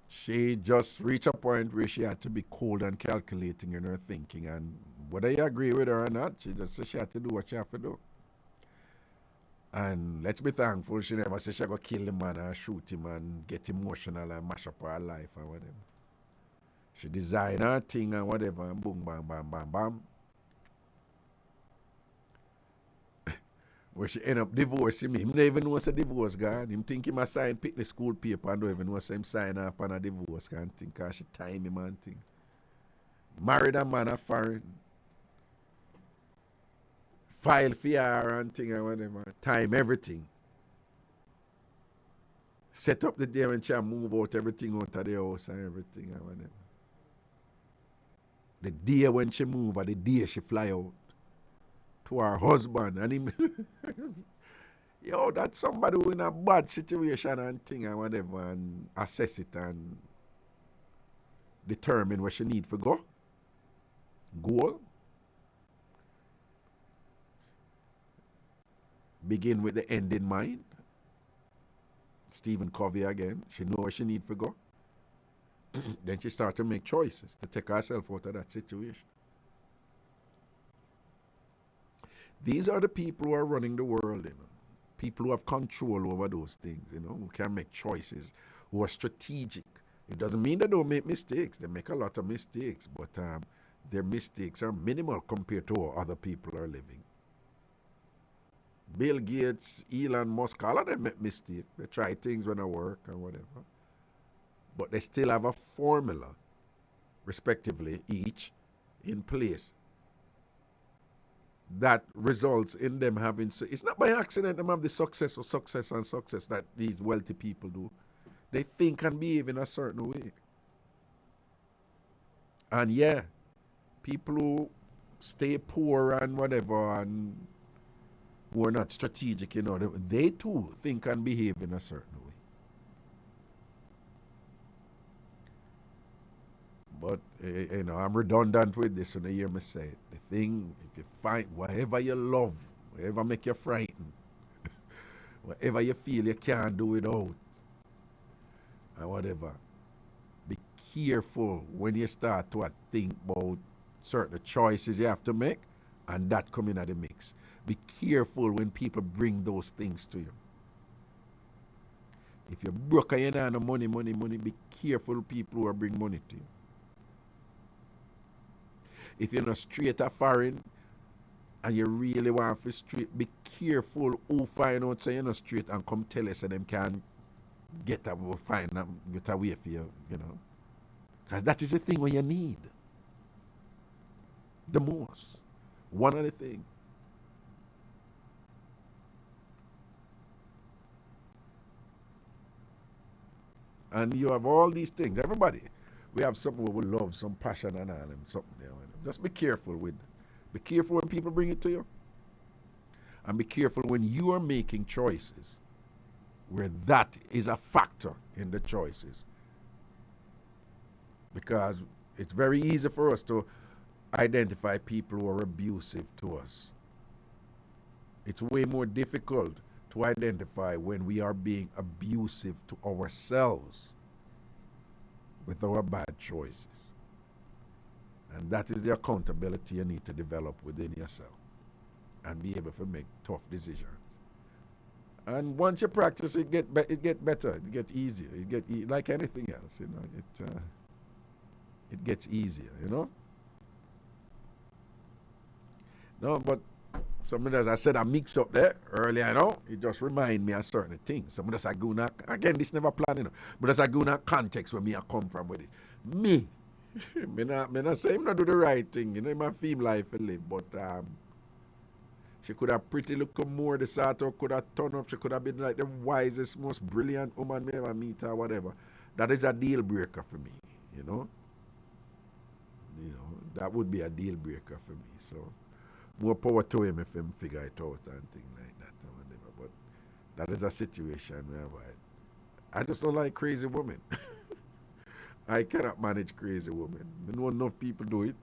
[SPEAKER 1] She just reached a point where she had to be cold and calculating in her thinking, and whether you agree with her or not, she just said she had to do what she had to do. And let's be thankful she never said she going to kill the man and shoot him and get emotional and mash up her life and whatever. She designed her thing and whatever, and boom, bam, bam, bam, bam. Where she end up divorcing him. He never even know what's a divorce, God. Him think he must sign pick the school paper and don't even know what's him sign off on a divorce kind of thing, because she time him and thing. Married a man a foreign. File for her and thing and whatever. Time everything. Set up the day when she move out everything out of the house and everything and whatever. The day when she move or the day she fly out to her husband and him. Yo, that's somebody who in a bad situation and thing and whatever and assess it and determine where she need to go. Goal. Begin with the end in mind. Stephen Covey again. She know where she need to go. Then she start to make choices to take herself out of that situation. These are the people who are running the world, you know. People who have control over those things, you know, who can make choices, who are strategic, It doesn't mean they don't make mistakes. They make a lot of mistakes, but their mistakes are minimal compared to how other people are living. Bill Gates, Elon Musk, all of them make mistakes. They try things when they work and whatever. But they still have a formula, respectively, each in place that results in them having, it's not by accident them have the success that these wealthy people do. They think and behave in a certain way. And yeah, people who stay poor and whatever and who are not strategic, they too think and behave in a certain way. But, I'm redundant with this, and you hear me say it. The thing, if you find whatever you love, whatever make you frightened, whatever you feel you can't do without, and whatever, be careful when you start to think about certain choices you have to make, and that come in at the mix. Be careful when people bring those things to you. If you're broke and you don't have no money, be careful people who are bring money to you. If you're not straight or foreign and you really want to straight, be careful who find out say you're not straight and come tell us so them can get a way for you, Because that is the thing when you need the most. One of the things. And you have all these things. Everybody. We have something we love, some passion and all, and something there. Just be careful when people bring it to you. And be careful when you are making choices where that is a factor in the choices. Because it's very easy for us to identify people who are abusive to us. It's way more difficult to identify when we are being abusive to ourselves with our bad choices. And that is the accountability you need to develop within yourself and be able to make tough decisions. And once you practice, it get better, it gets easier, like anything else, it gets easier, No, but something as I said, I mixed up there earlier, it just remind me of certain things. Some as I go now, again, this never planned, but as I go now, context where me I come from with it. Me not say him not do the right thing, my feel life to live, but she could have pretty look more, the sort of could have turned up, she could have been like the wisest, most brilliant woman me ever meet or whatever. That is a deal breaker for me, that would be a deal breaker for me. So more power to him if him figure it out and things like that or whatever. But that is a situation where I just don't like crazy women. I cannot manage crazy women. I know enough people do it.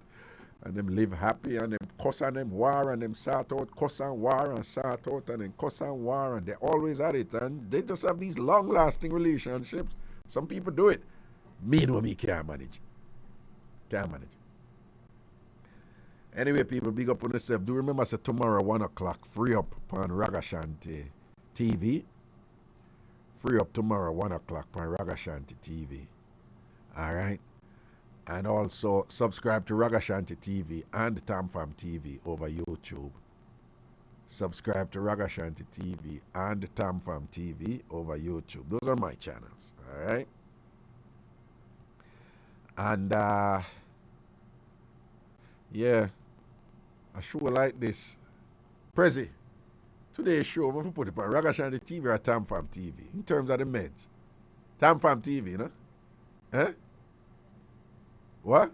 [SPEAKER 1] And them live happy and them cuss and them war and them sort out, cuss and war and sort out and then cuss and war and they always at it. And they just have these long-lasting relationships. Some people do it. Me can't manage. Can't manage. Anyway, people, big up on yourself. Do remember, say tomorrow, 1 o'clock, free up on Ragashanti TV. Free up tomorrow, 1 o'clock on Ragashanti TV. All right? And also subscribe to Ragashanti TV and TamFam TV over YouTube. Subscribe to Ragashanti TV and TamFam TV over YouTube. Those are my channels. All right? And, yeah. A show like this. Prezi, today's show, I'm going to put it on Ragashanti TV or TamFam TV in terms of the meds. TamFam TV, Eh? What?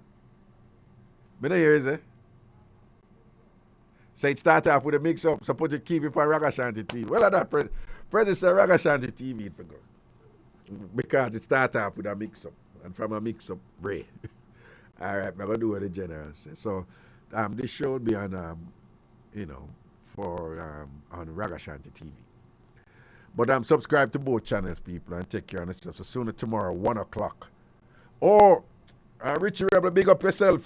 [SPEAKER 1] Me not hear is it? So it start off with a mix-up, so put you keep it on Ragashanti TV. Well, that Prezi say Ragashanti TV for go. Because it start off with a mix-up. And from a mix-up, Ray. All right, I'm going to do what the general says. So, this show will be on, on Ragashanti TV. But I'm subscribed to both channels, people, and take care of yourself. So sooner tomorrow, 1 o'clock. Or, Richie Rebel, big up yourself,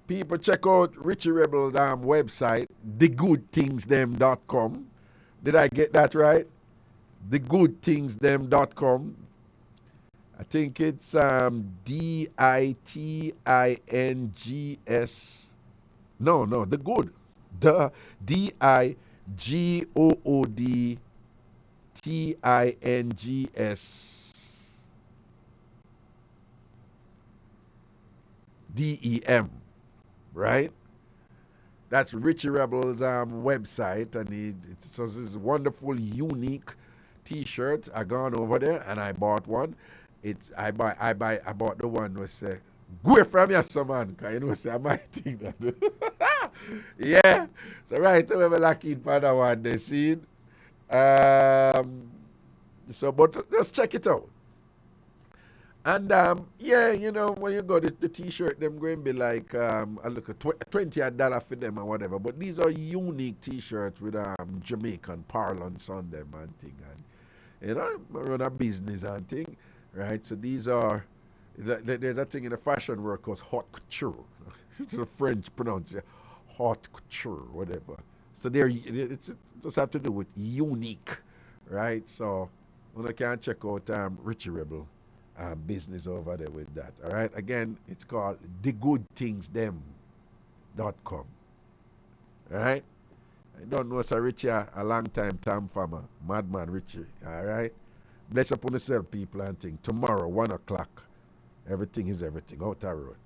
[SPEAKER 1] People, check out Richie Rebel's website, thegoodthingsdem.com. Did I get that right? thegoodthingsdem.com. I think it's DITINGS. No, the good. The DIGOODTINGSDEM, right? That's Richie Rebel's website, and it's this wonderful, unique T-shirt. I gone over there and I bought one. I bought the one was go away from your son, man, cause you know say I might think that. Yeah. So right away we lucky for that one they see. So but just check it out. And yeah, you know, when you go the T-shirt, them going to be like I look at $20 for them or whatever. But these are unique T-shirts with Jamaican parlance on them and thing, and you know, run a business and thing, right? So these are there's a thing in the fashion world called haute couture. It's a French pronunciation, haute couture, whatever. So it just have to do with unique, right? So one can check out Richie Rebel. Business over there with that. All right. Again, it's called thegoodthingsdem.com. All right. I don't know, Sir Richie, a long time TamFam, madman Richie. All right. Bless upon yourself, people, and thing. Tomorrow, 1 o'clock. Everything is everything. Out the road.